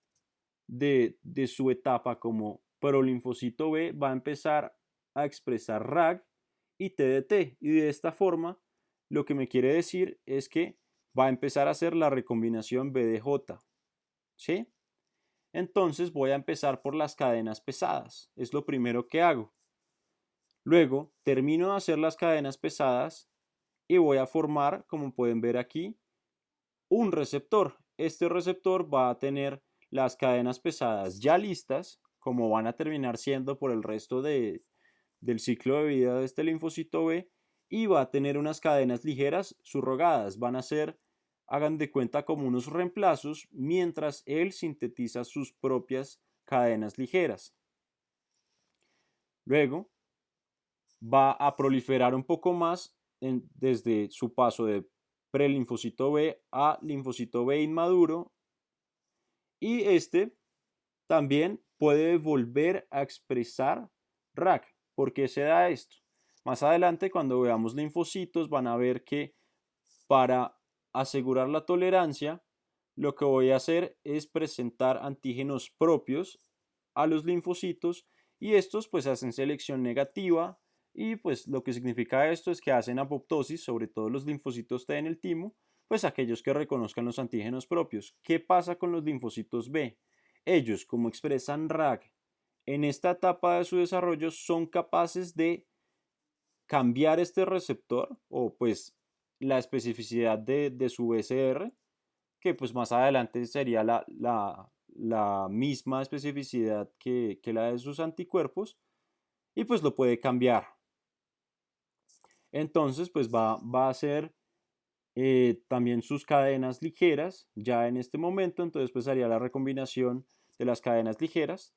de su etapa como prolinfocito B, va a empezar a expresar RAG y TDT. Y de esta forma, lo que me quiere decir es que va a empezar a hacer la recombinación BDJ. ¿Sí? Entonces voy a empezar por las cadenas pesadas. Es lo primero que hago. Luego termino de hacer las cadenas pesadas y voy a formar, como pueden ver aquí, un receptor. Este receptor va a tener las cadenas pesadas ya listas, como van a terminar siendo por el resto del ciclo de vida de este linfocito B, y va a tener unas cadenas ligeras subrogadas. Van a ser, hagan de cuenta, como unos reemplazos mientras él sintetiza sus propias cadenas ligeras. Luego va a proliferar un poco más desde su paso de prelinfocito B a linfocito B inmaduro, y este también puede volver a expresar RAG. ¿Por qué se da esto? Más adelante, cuando veamos linfocitos, van a ver que para asegurar la tolerancia, lo que voy a hacer es presentar antígenos propios a los linfocitos, y estos pues hacen selección negativa, y pues lo que significa esto es que hacen apoptosis, sobre todo los linfocitos T en el timo, pues aquellos que reconozcan los antígenos propios. ¿Qué pasa con los linfocitos B? Ellos, como expresan RAG en esta etapa de su desarrollo, son capaces de cambiar este receptor o pues la especificidad de su BCR, que pues más adelante sería la misma especificidad que la de sus anticuerpos, y pues lo puede cambiar. Entonces pues va a hacer también sus cadenas ligeras ya en este momento. Entonces pues haría la recombinación de las cadenas ligeras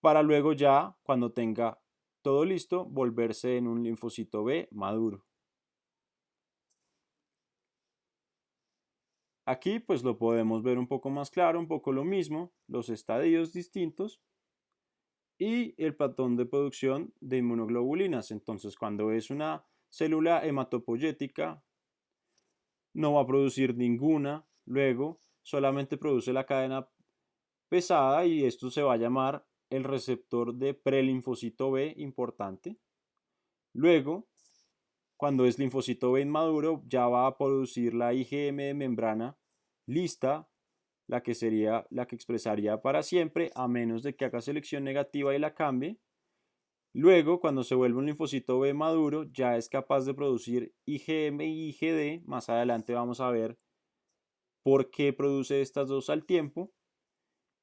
para luego ya, cuando tenga todo listo, volverse en un linfocito B maduro. Aquí pues lo podemos ver un poco más claro, un poco lo mismo, los estadios distintos y el patrón de producción de inmunoglobulinas. Entonces, cuando es una célula hematopoyética, no va a producir ninguna, luego solamente produce la cadena pesada, y esto se va a llamar el receptor de prelinfocito B importante. Luego, cuando es linfocito B inmaduro, ya va a producir la IgM de membrana lista, la que sería la que expresaría para siempre, a menos de que haga selección negativa y la cambie. Luego, cuando se vuelve un linfocito B maduro, ya es capaz de producir IgM y IgD. Más adelante vamos a ver por qué produce estas dos al tiempo.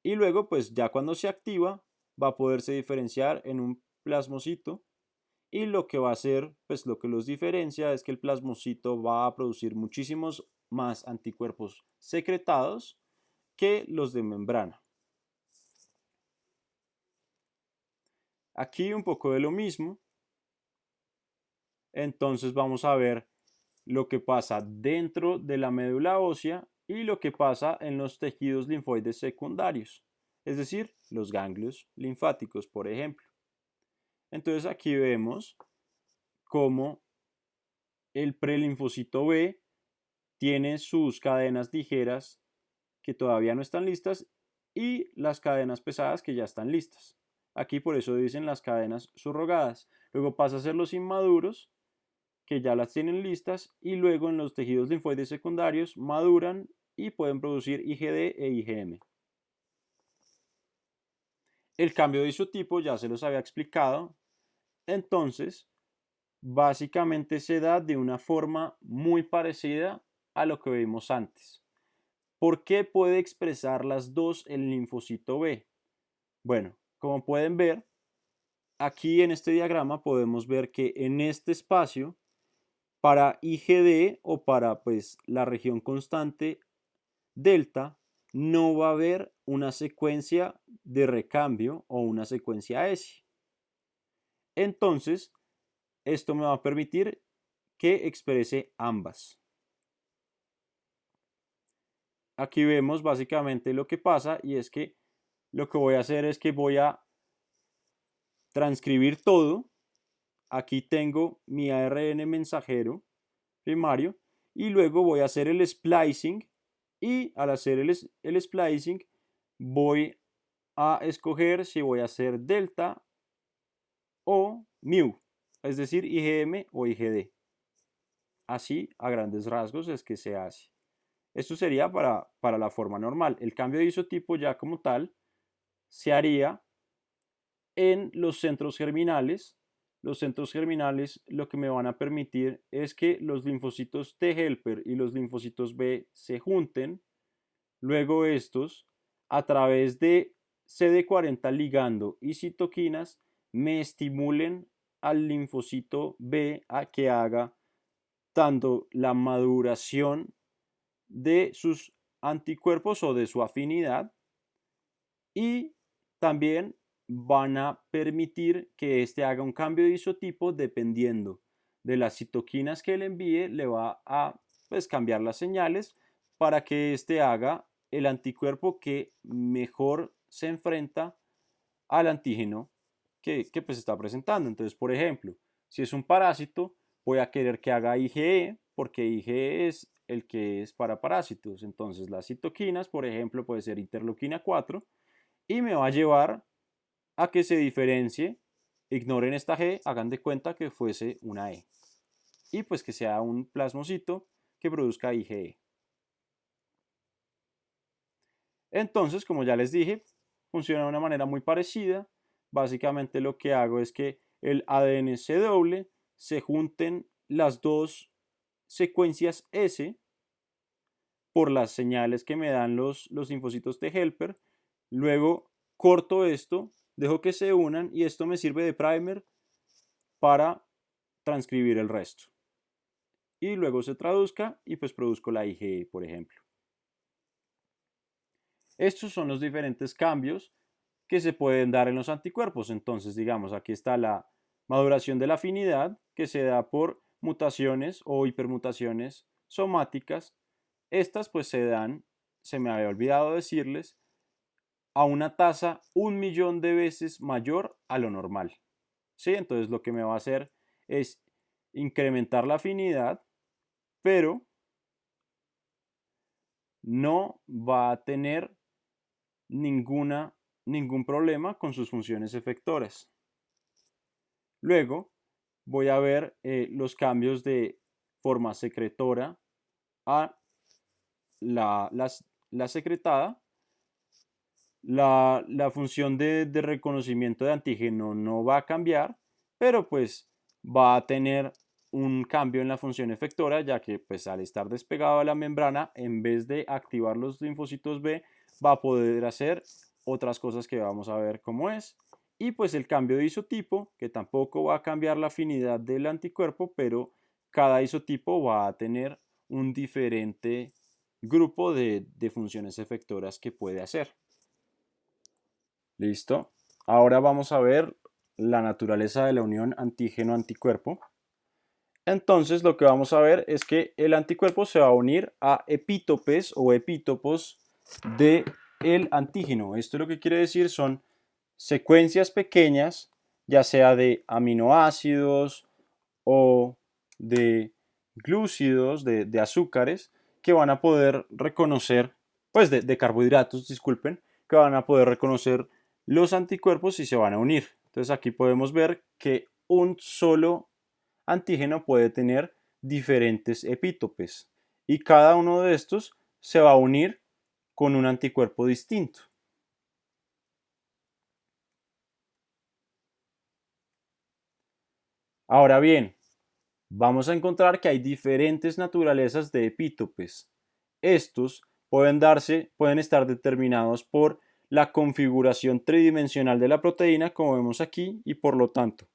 Y luego, pues ya cuando se activa, va a poderse diferenciar en un plasmocito. Y lo que va a hacer, pues lo que los diferencia es que el plasmocito va a producir muchísimos más anticuerpos secretados que los de membrana. Aquí un poco de lo mismo. Entonces vamos a ver lo que pasa dentro de la médula ósea y lo que pasa en los tejidos linfoides secundarios, es decir, los ganglios linfáticos, por ejemplo. Entonces aquí vemos cómo el prelinfocito B tiene sus cadenas ligeras que todavía no están listas y las cadenas pesadas que ya están listas. Aquí por eso dicen las cadenas subrogadas. Luego pasa a ser los inmaduros, que ya las tienen listas, y luego en los tejidos linfoides secundarios maduran y pueden producir IgD e IgM. El cambio de isotipo ya se los había explicado, entonces básicamente se da de una forma muy parecida a lo que vimos antes. ¿Por qué puede expresar las dos el linfocito B? Bueno, como pueden ver, aquí en este diagrama podemos ver que en este espacio, para IgD o para pues, la región constante delta, no va a haber una secuencia de recambio o una secuencia S. Entonces, esto me va a permitir que exprese ambas. Aquí vemos básicamente lo que pasa y es que lo que voy a hacer es que voy a transcribir todo. Aquí tengo mi ARN mensajero primario y luego voy a hacer el splicing y al hacer el splicing voy a escoger si voy a hacer delta o mu, es decir, IgM o IgD. Así, a grandes rasgos, es que se hace. Esto sería para la forma normal. El cambio de isotipo ya como tal se haría en los centros germinales. Los centros germinales lo que me van a permitir es que los linfocitos T helper y los linfocitos B se junten. Luego estos, a través de CD40 ligando y citoquinas, me estimulen al linfocito B a que haga tanto la maduración de sus anticuerpos o de su afinidad y también van a permitir que éste haga un cambio de isotipo dependiendo de las citoquinas que le envíe, le va a pues, cambiar las señales para que éste haga el anticuerpo que mejor se enfrenta al antígeno que pues está presentando. Entonces, por ejemplo, si es un parásito, voy a querer que haga IgE, porque IgE es el que es para parásitos. Entonces, las citoquinas, por ejemplo, puede ser interleuquina 4, y me va a llevar a que se diferencie, ignoren esta G, hagan de cuenta que fuese una E. Y pues que sea un plasmocito que produzca IgE. Entonces, como ya les dije, funciona de una manera muy parecida. Básicamente lo que hago es que el ADN se doble, se junten las dos secuencias S por las señales que me dan los linfocitos T helper. Luego corto esto, dejo que se unan y esto me sirve de primer para transcribir el resto. Y luego se traduzca y pues produzco la IgE, por ejemplo. Estos son los diferentes cambios que se pueden dar en los anticuerpos. Entonces, digamos, aquí está la maduración de la afinidad que se da por mutaciones o hipermutaciones somáticas. Estas pues se dan, se me había olvidado decirles, a una tasa 1.000.000 de veces mayor a lo normal. ¿Sí? Entonces lo que me va a hacer es incrementar la afinidad, pero no va a tener ningún problema con sus funciones efectoras. Luego voy a ver los cambios de forma secretora a la secretada. La función de reconocimiento de antígeno no va a cambiar, pero pues va a tener un cambio en la función efectora, ya que pues al estar despegado de la membrana, en vez de activar los linfocitos B, va a poder hacer otras cosas que vamos a ver cómo es. Y pues el cambio de isotipo, que tampoco va a cambiar la afinidad del anticuerpo, pero cada isotipo va a tener un diferente grupo de funciones efectoras que puede hacer. Listo. Ahora vamos a ver la naturaleza de la unión antígeno-anticuerpo. Entonces lo que vamos a ver es que el anticuerpo se va a unir a epítopes o epítopos del antígeno. Esto lo que quiere decir son secuencias pequeñas, ya sea de aminoácidos o de glúcidos, de azúcares, que van a poder reconocer, pues de carbohidratos, disculpen, que van a poder reconocer los anticuerpos y se van a unir. Entonces aquí podemos ver que un solo antígeno puede tener diferentes epítopes y cada uno de estos se va a unir con un anticuerpo distinto. Ahora bien, vamos a encontrar que hay diferentes naturalezas de epítopes. Estos pueden estar determinados por la configuración tridimensional de la proteína, como vemos aquí, y por lo tanto,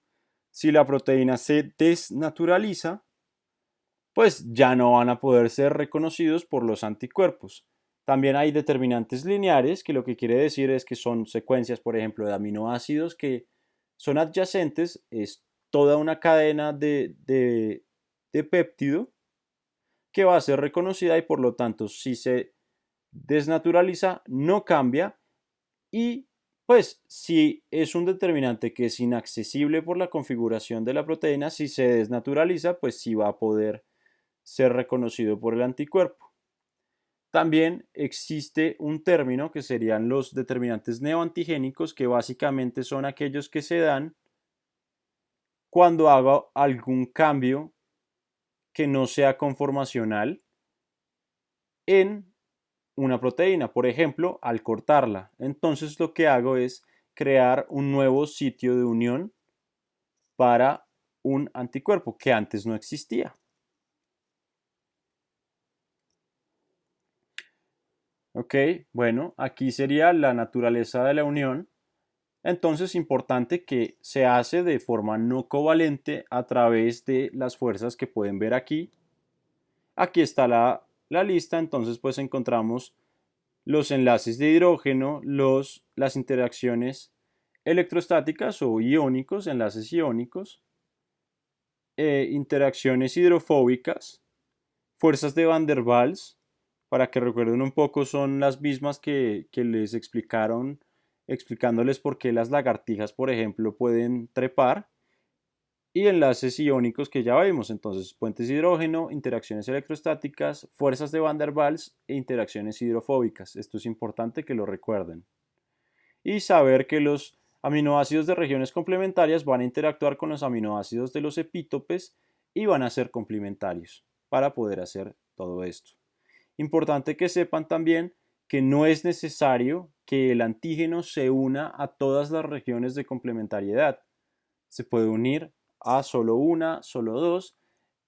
si la proteína se desnaturaliza, pues ya no van a poder ser reconocidos por los anticuerpos. También hay determinantes lineares, que lo que quiere decir es que son secuencias, por ejemplo, de aminoácidos que son adyacentes, es toda una cadena de péptido que va a ser reconocida y por lo tanto si se desnaturaliza no cambia y pues si es un determinante que es inaccesible por la configuración de la proteína, si se desnaturaliza pues sí va a poder ser reconocido por el anticuerpo. También existe un término que serían los determinantes neoantigénicos, que básicamente son aquellos que se dan cuando haga algún cambio que no sea conformacional en una proteína, por ejemplo, al cortarla. Entonces lo que hago es crear un nuevo sitio de unión para un anticuerpo que antes no existía. Ok, bueno, aquí sería la naturaleza de la unión. Entonces, importante que se hace de forma no covalente a través de las fuerzas que pueden ver aquí. Aquí está la lista, entonces pues encontramos los enlaces de hidrógeno, las interacciones electrostáticas o iónicos, enlaces iónicos, interacciones hidrofóbicas, fuerzas de Van der Waals, para que recuerden un poco, son las mismas que les explicaron, explicándoles por qué las lagartijas, por ejemplo, pueden trepar, y enlaces iónicos que ya vimos, entonces puentes de hidrógeno, interacciones electrostáticas, fuerzas de Van der Waals e interacciones hidrofóbicas. Esto es importante que lo recuerden. Y saber que los aminoácidos de regiones complementarias van a interactuar con los aminoácidos de los epítopes y van a ser complementarios para poder hacer todo esto. Importante que sepan también que no es necesario que el antígeno se una a todas las regiones de complementariedad. Se puede unir a solo una, solo dos,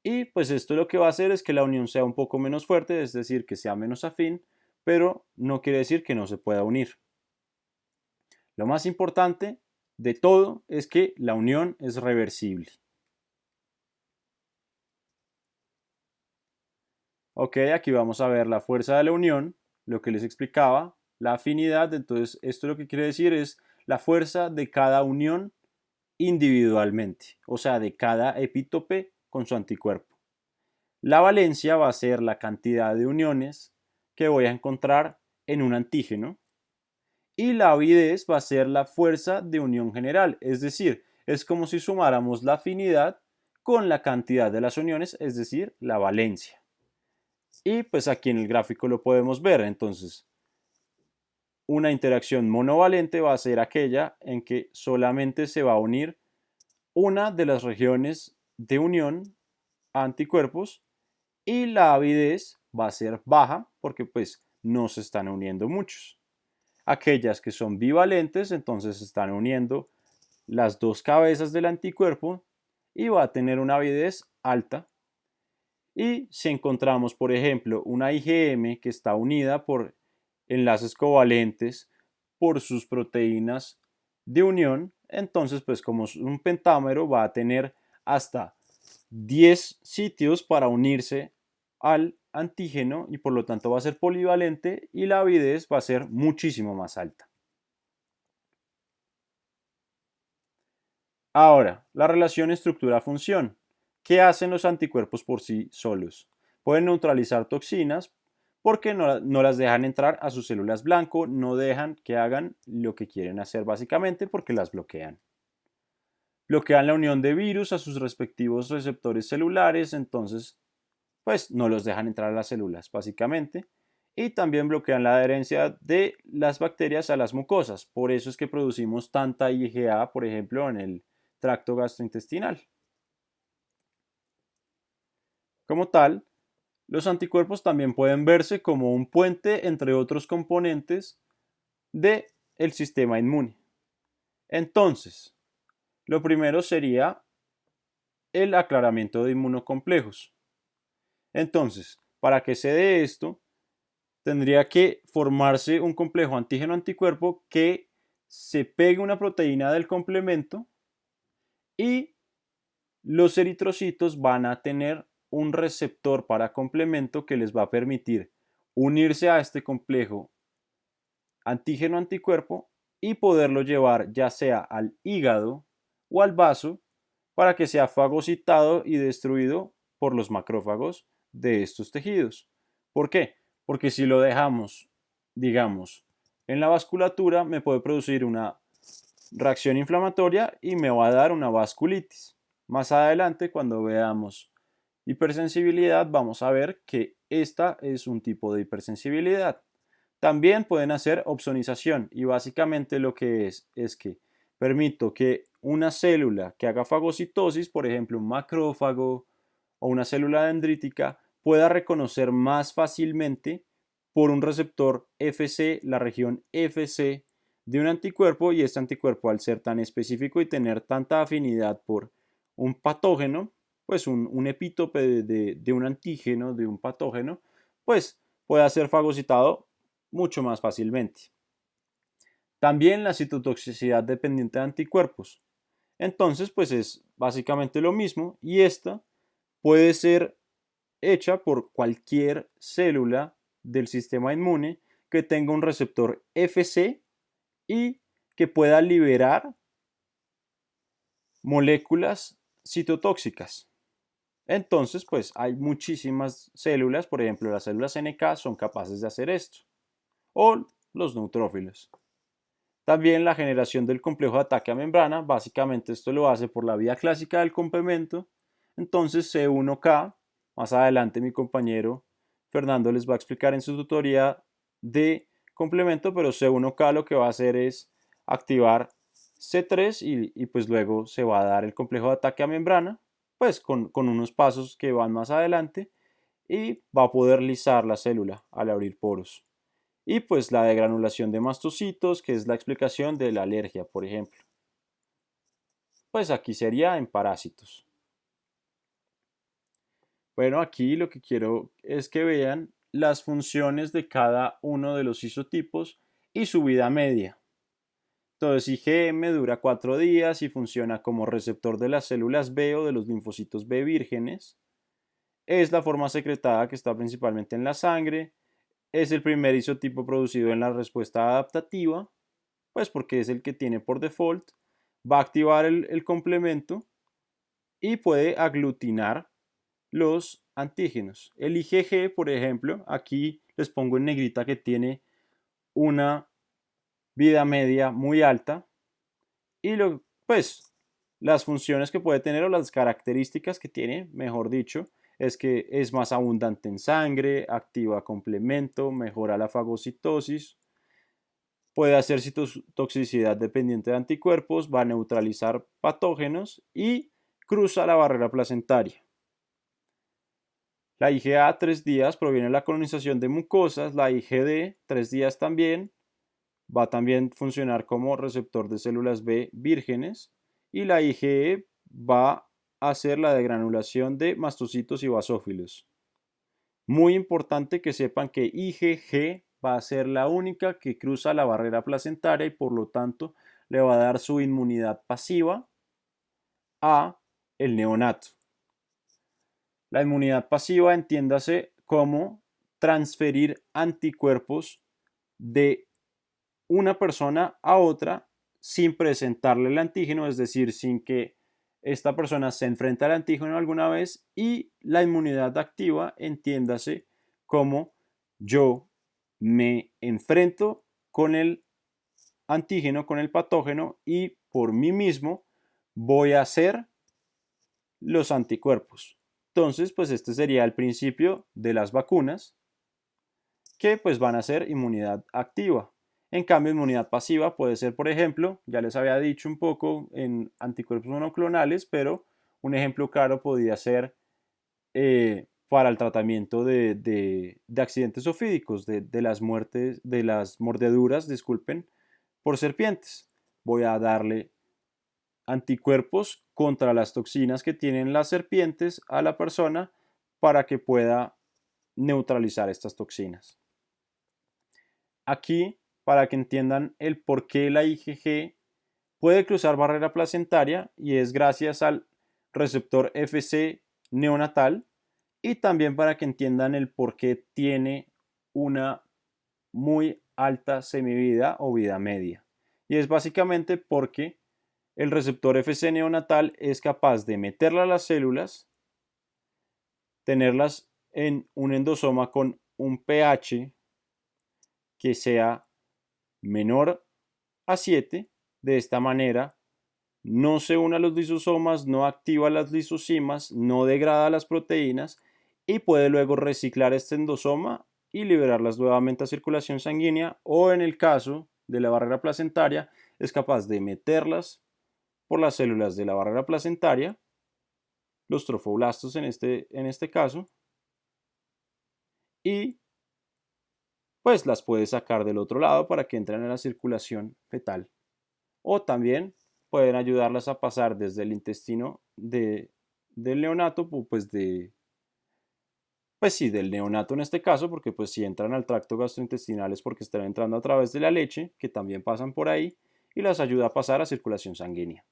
y pues esto lo que va a hacer es que la unión sea un poco menos fuerte, es decir, que sea menos afín, pero no quiere decir que no se pueda unir. Lo más importante de todo es que la unión es reversible. Ok, aquí vamos a ver la fuerza de la unión, lo que les explicaba, la afinidad, entonces esto lo que quiere decir es la fuerza de cada unión individualmente, o sea, de cada epítope con su anticuerpo. La valencia va a ser la cantidad de uniones que voy a encontrar en un antígeno y la avidez va a ser la fuerza de unión general, es decir, es como si sumáramos la afinidad con la cantidad de las uniones, es decir, la valencia. Y pues aquí en el gráfico lo podemos ver, entonces una interacción monovalente va a ser aquella en que solamente se va a unir una de las regiones de unión a anticuerpos y la avidez va a ser baja porque pues no se están uniendo muchos. Aquellas que son bivalentes entonces se están uniendo las dos cabezas del anticuerpo y va a tener una avidez alta. Y si encontramos, por ejemplo, una IgM que está unida por enlaces covalentes por sus proteínas de unión, entonces pues como es un pentámero va a tener hasta 10 sitios para unirse al antígeno y por lo tanto va a ser polivalente y la avidez va a ser muchísimo más alta. Ahora, la relación estructura-función. ¿Qué hacen los anticuerpos por sí solos? Pueden neutralizar toxinas porque no las dejan entrar a sus células blanco, no dejan que hagan lo que quieren hacer básicamente porque las bloquean. Bloquean la unión de virus a sus respectivos receptores celulares, entonces pues no los dejan entrar a las células, básicamente. Y también bloquean la adherencia de las bacterias a las mucosas. Por eso es que producimos tanta IgA, por ejemplo, en el tracto gastrointestinal. Como tal, los anticuerpos también pueden verse como un puente entre otros componentes del sistema inmune. Entonces, lo primero sería el aclaramiento de inmunocomplejos. Entonces, para que se dé esto, tendría que formarse un complejo antígeno-anticuerpo que se pegue una proteína del complemento y los eritrocitos van a tener un receptor para complemento que les va a permitir unirse a este complejo antígeno-anticuerpo y poderlo llevar ya sea al hígado o al vaso para que sea fagocitado y destruido por los macrófagos de estos tejidos. ¿Por qué? Porque si lo dejamos, digamos, en la vasculatura, me puede producir una reacción inflamatoria y me va a dar una vasculitis. Más adelante, cuando veamos hipersensibilidad, vamos a ver que esta es un tipo de hipersensibilidad. También pueden hacer opsonización y básicamente lo que es que permito que una célula que haga fagocitosis, por ejemplo un macrófago o una célula dendrítica, pueda reconocer más fácilmente por un receptor Fc, la región Fc de un anticuerpo, y este anticuerpo, al ser tan específico y tener tanta afinidad por un patógeno, pues un epítope de un antígeno, de un patógeno, pues pueda ser fagocitado mucho más fácilmente. También la citotoxicidad dependiente de anticuerpos. Entonces, pues es básicamente lo mismo, y esta puede ser hecha por cualquier célula del sistema inmune que tenga un receptor Fc y que pueda liberar moléculas citotóxicas. Entonces, pues hay muchísimas células, por ejemplo, las células NK son capaces de hacer esto, o los neutrófilos. También la generación del complejo de ataque a membrana, básicamente esto lo hace por la vía clásica del complemento. Entonces C1K, más adelante mi compañero Fernando les va a explicar en su tutoría de complemento, pero C1K lo que va a hacer es activar C3 y pues luego se va a dar el complejo de ataque a membrana, pues con unos pasos que van más adelante, y va a poder lisar la célula al abrir poros. Y pues la degranulación de mastocitos, que es la explicación de la alergia, por ejemplo. Pues aquí sería en parásitos. Bueno, aquí lo que quiero es que vean las funciones de cada uno de los isotipos y su vida media. Entonces, IgM dura 4 días y funciona como receptor de las células B o de los linfocitos B vírgenes. Es la forma secretada que está principalmente en la sangre. Es el primer isotipo producido en la respuesta adaptativa, pues porque es el que tiene por default. Va a activar el complemento y puede aglutinar los antígenos. El IgG, por ejemplo, aquí les pongo en negrita que tiene una vida media muy alta, y pues las funciones que puede tener o las características que tiene, mejor dicho, es que es más abundante en sangre, activa complemento, mejora la fagocitosis, puede hacer citotoxicidad dependiente de anticuerpos, va a neutralizar patógenos y cruza la barrera placentaria. La IgA 3 días proviene de la colonización de mucosas, la IgD 3 días también, va a también funcionar como receptor de células B vírgenes, y la IgE va a hacer la degranulación de mastocitos y basófilos. Muy importante que sepan que IgG va a ser la única que cruza la barrera placentaria y por lo tanto le va a dar su inmunidad pasiva a el neonato. La inmunidad pasiva, entiéndase como transferir anticuerpos de una persona a otra sin presentarle el antígeno, es decir, sin que esta persona se enfrente al antígeno alguna vez, y la inmunidad activa, entiéndase como yo me enfrento con el antígeno, con el patógeno, y por mí mismo voy a hacer los anticuerpos. Entonces, pues este sería el principio de las vacunas, que pues van a ser inmunidad activa. En cambio, inmunidad pasiva puede ser, por ejemplo, ya les había dicho un poco en anticuerpos monoclonales, pero un ejemplo claro podría ser para el tratamiento de accidentes ofídicos, de las muertes, de las mordeduras, disculpen, por serpientes. Voy a darle anticuerpos contra las toxinas que tienen las serpientes a la persona para que pueda neutralizar estas toxinas. Aquí, para que entiendan el por qué la IgG puede cruzar barrera placentaria, y es gracias al receptor FC neonatal, y también para que entiendan el por qué tiene una muy alta semivida o vida media. Y es básicamente porque el receptor FC neonatal es capaz de meterla a las células, tenerlas en un endosoma con un pH que sea menor a 7. De esta manera no se une a los lisosomas, no activa las lisosimas, no degrada las proteínas y puede luego reciclar este endosoma y liberarlas nuevamente a circulación sanguínea, o en el caso de la barrera placentaria es capaz de meterlas por las células de la barrera placentaria, los trofoblastos en este caso, y pues las puede sacar del otro lado para que entren en la circulación fetal. O también pueden ayudarlas a pasar desde el intestino del neonato, pues sí, del neonato en este caso, porque pues si entran al tracto gastrointestinal es porque están entrando a través de la leche, que también pasan por ahí, y las ayuda a pasar a circulación sanguínea.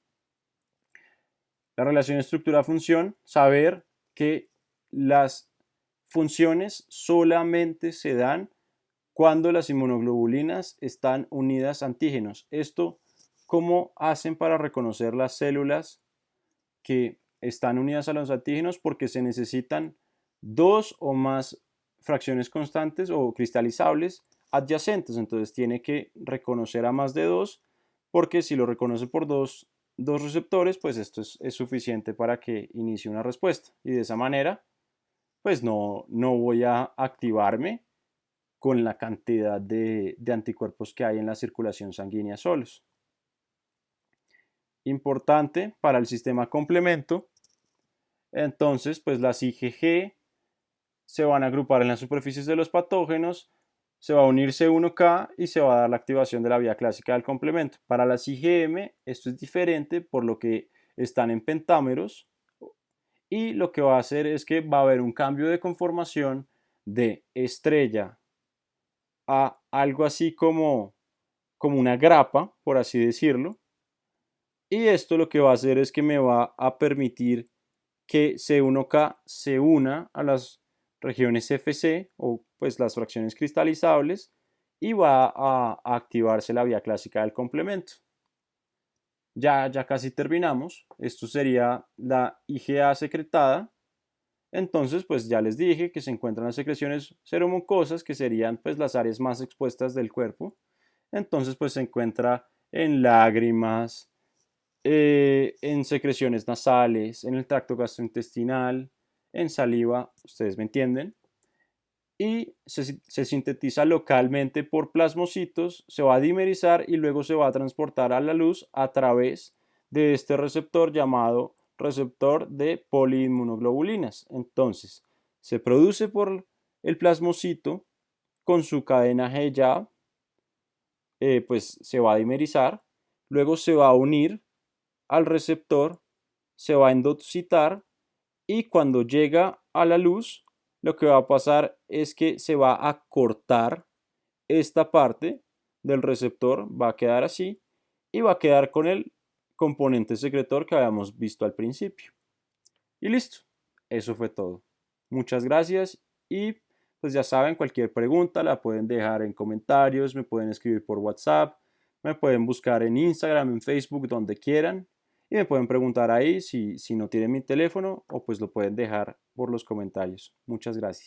La relación estructura-función, saber que las funciones solamente se dan cuando las inmunoglobulinas están unidas a antígenos. Esto, ¿cómo hacen para reconocer las células que están unidas a los antígenos? Porque se necesitan dos o más fracciones constantes o cristalizables adyacentes. Entonces tiene que reconocer a más de dos, porque si lo reconoce por dos receptores, pues esto es suficiente para que inicie una respuesta. Y de esa manera, pues no voy a activarme con la cantidad de anticuerpos que hay en la circulación sanguínea solos. Importante para el sistema complemento, entonces pues las IgG se van a agrupar en las superficies de los patógenos, se va a unir C1K y se va a dar la activación de la vía clásica del complemento. Para las IgM esto es diferente, por lo que están en pentámeros, y lo que va a hacer es que va a haber un cambio de conformación de estrella a algo así como una grapa, por así decirlo. Y esto lo que va a hacer es que me va a permitir que C1K se una a las regiones FC, o pues las fracciones cristalizables, y va a activarse la vía clásica del complemento. Ya casi terminamos. Esto sería la IgA secretada. Entonces, pues ya les dije que se encuentran las secreciones seromucosas, que serían pues las áreas más expuestas del cuerpo. Entonces, pues se encuentra en lágrimas, en secreciones nasales, en el tracto gastrointestinal, en saliva, ustedes me entienden. Y se sintetiza localmente por plasmocitos, se va a dimerizar y luego se va a transportar a la luz a través de este receptor llamado receptor de poliinmunoglobulinas. Entonces, se produce por el plasmocito con su cadena G, pues se va a dimerizar, luego se va a unir al receptor, se va a endocitar, y cuando llega a la luz, lo que va a pasar es que se va a cortar esta parte del receptor, va a quedar así, y va a quedar con el componente secretor que habíamos visto al principio. Y listo, eso fue todo. Muchas gracias, y pues ya saben, cualquier pregunta la pueden dejar en comentarios, me pueden escribir por WhatsApp, me pueden buscar en Instagram, en Facebook, donde quieran, y me pueden preguntar ahí si no tienen mi teléfono, o pues lo pueden dejar por los comentarios. Muchas gracias.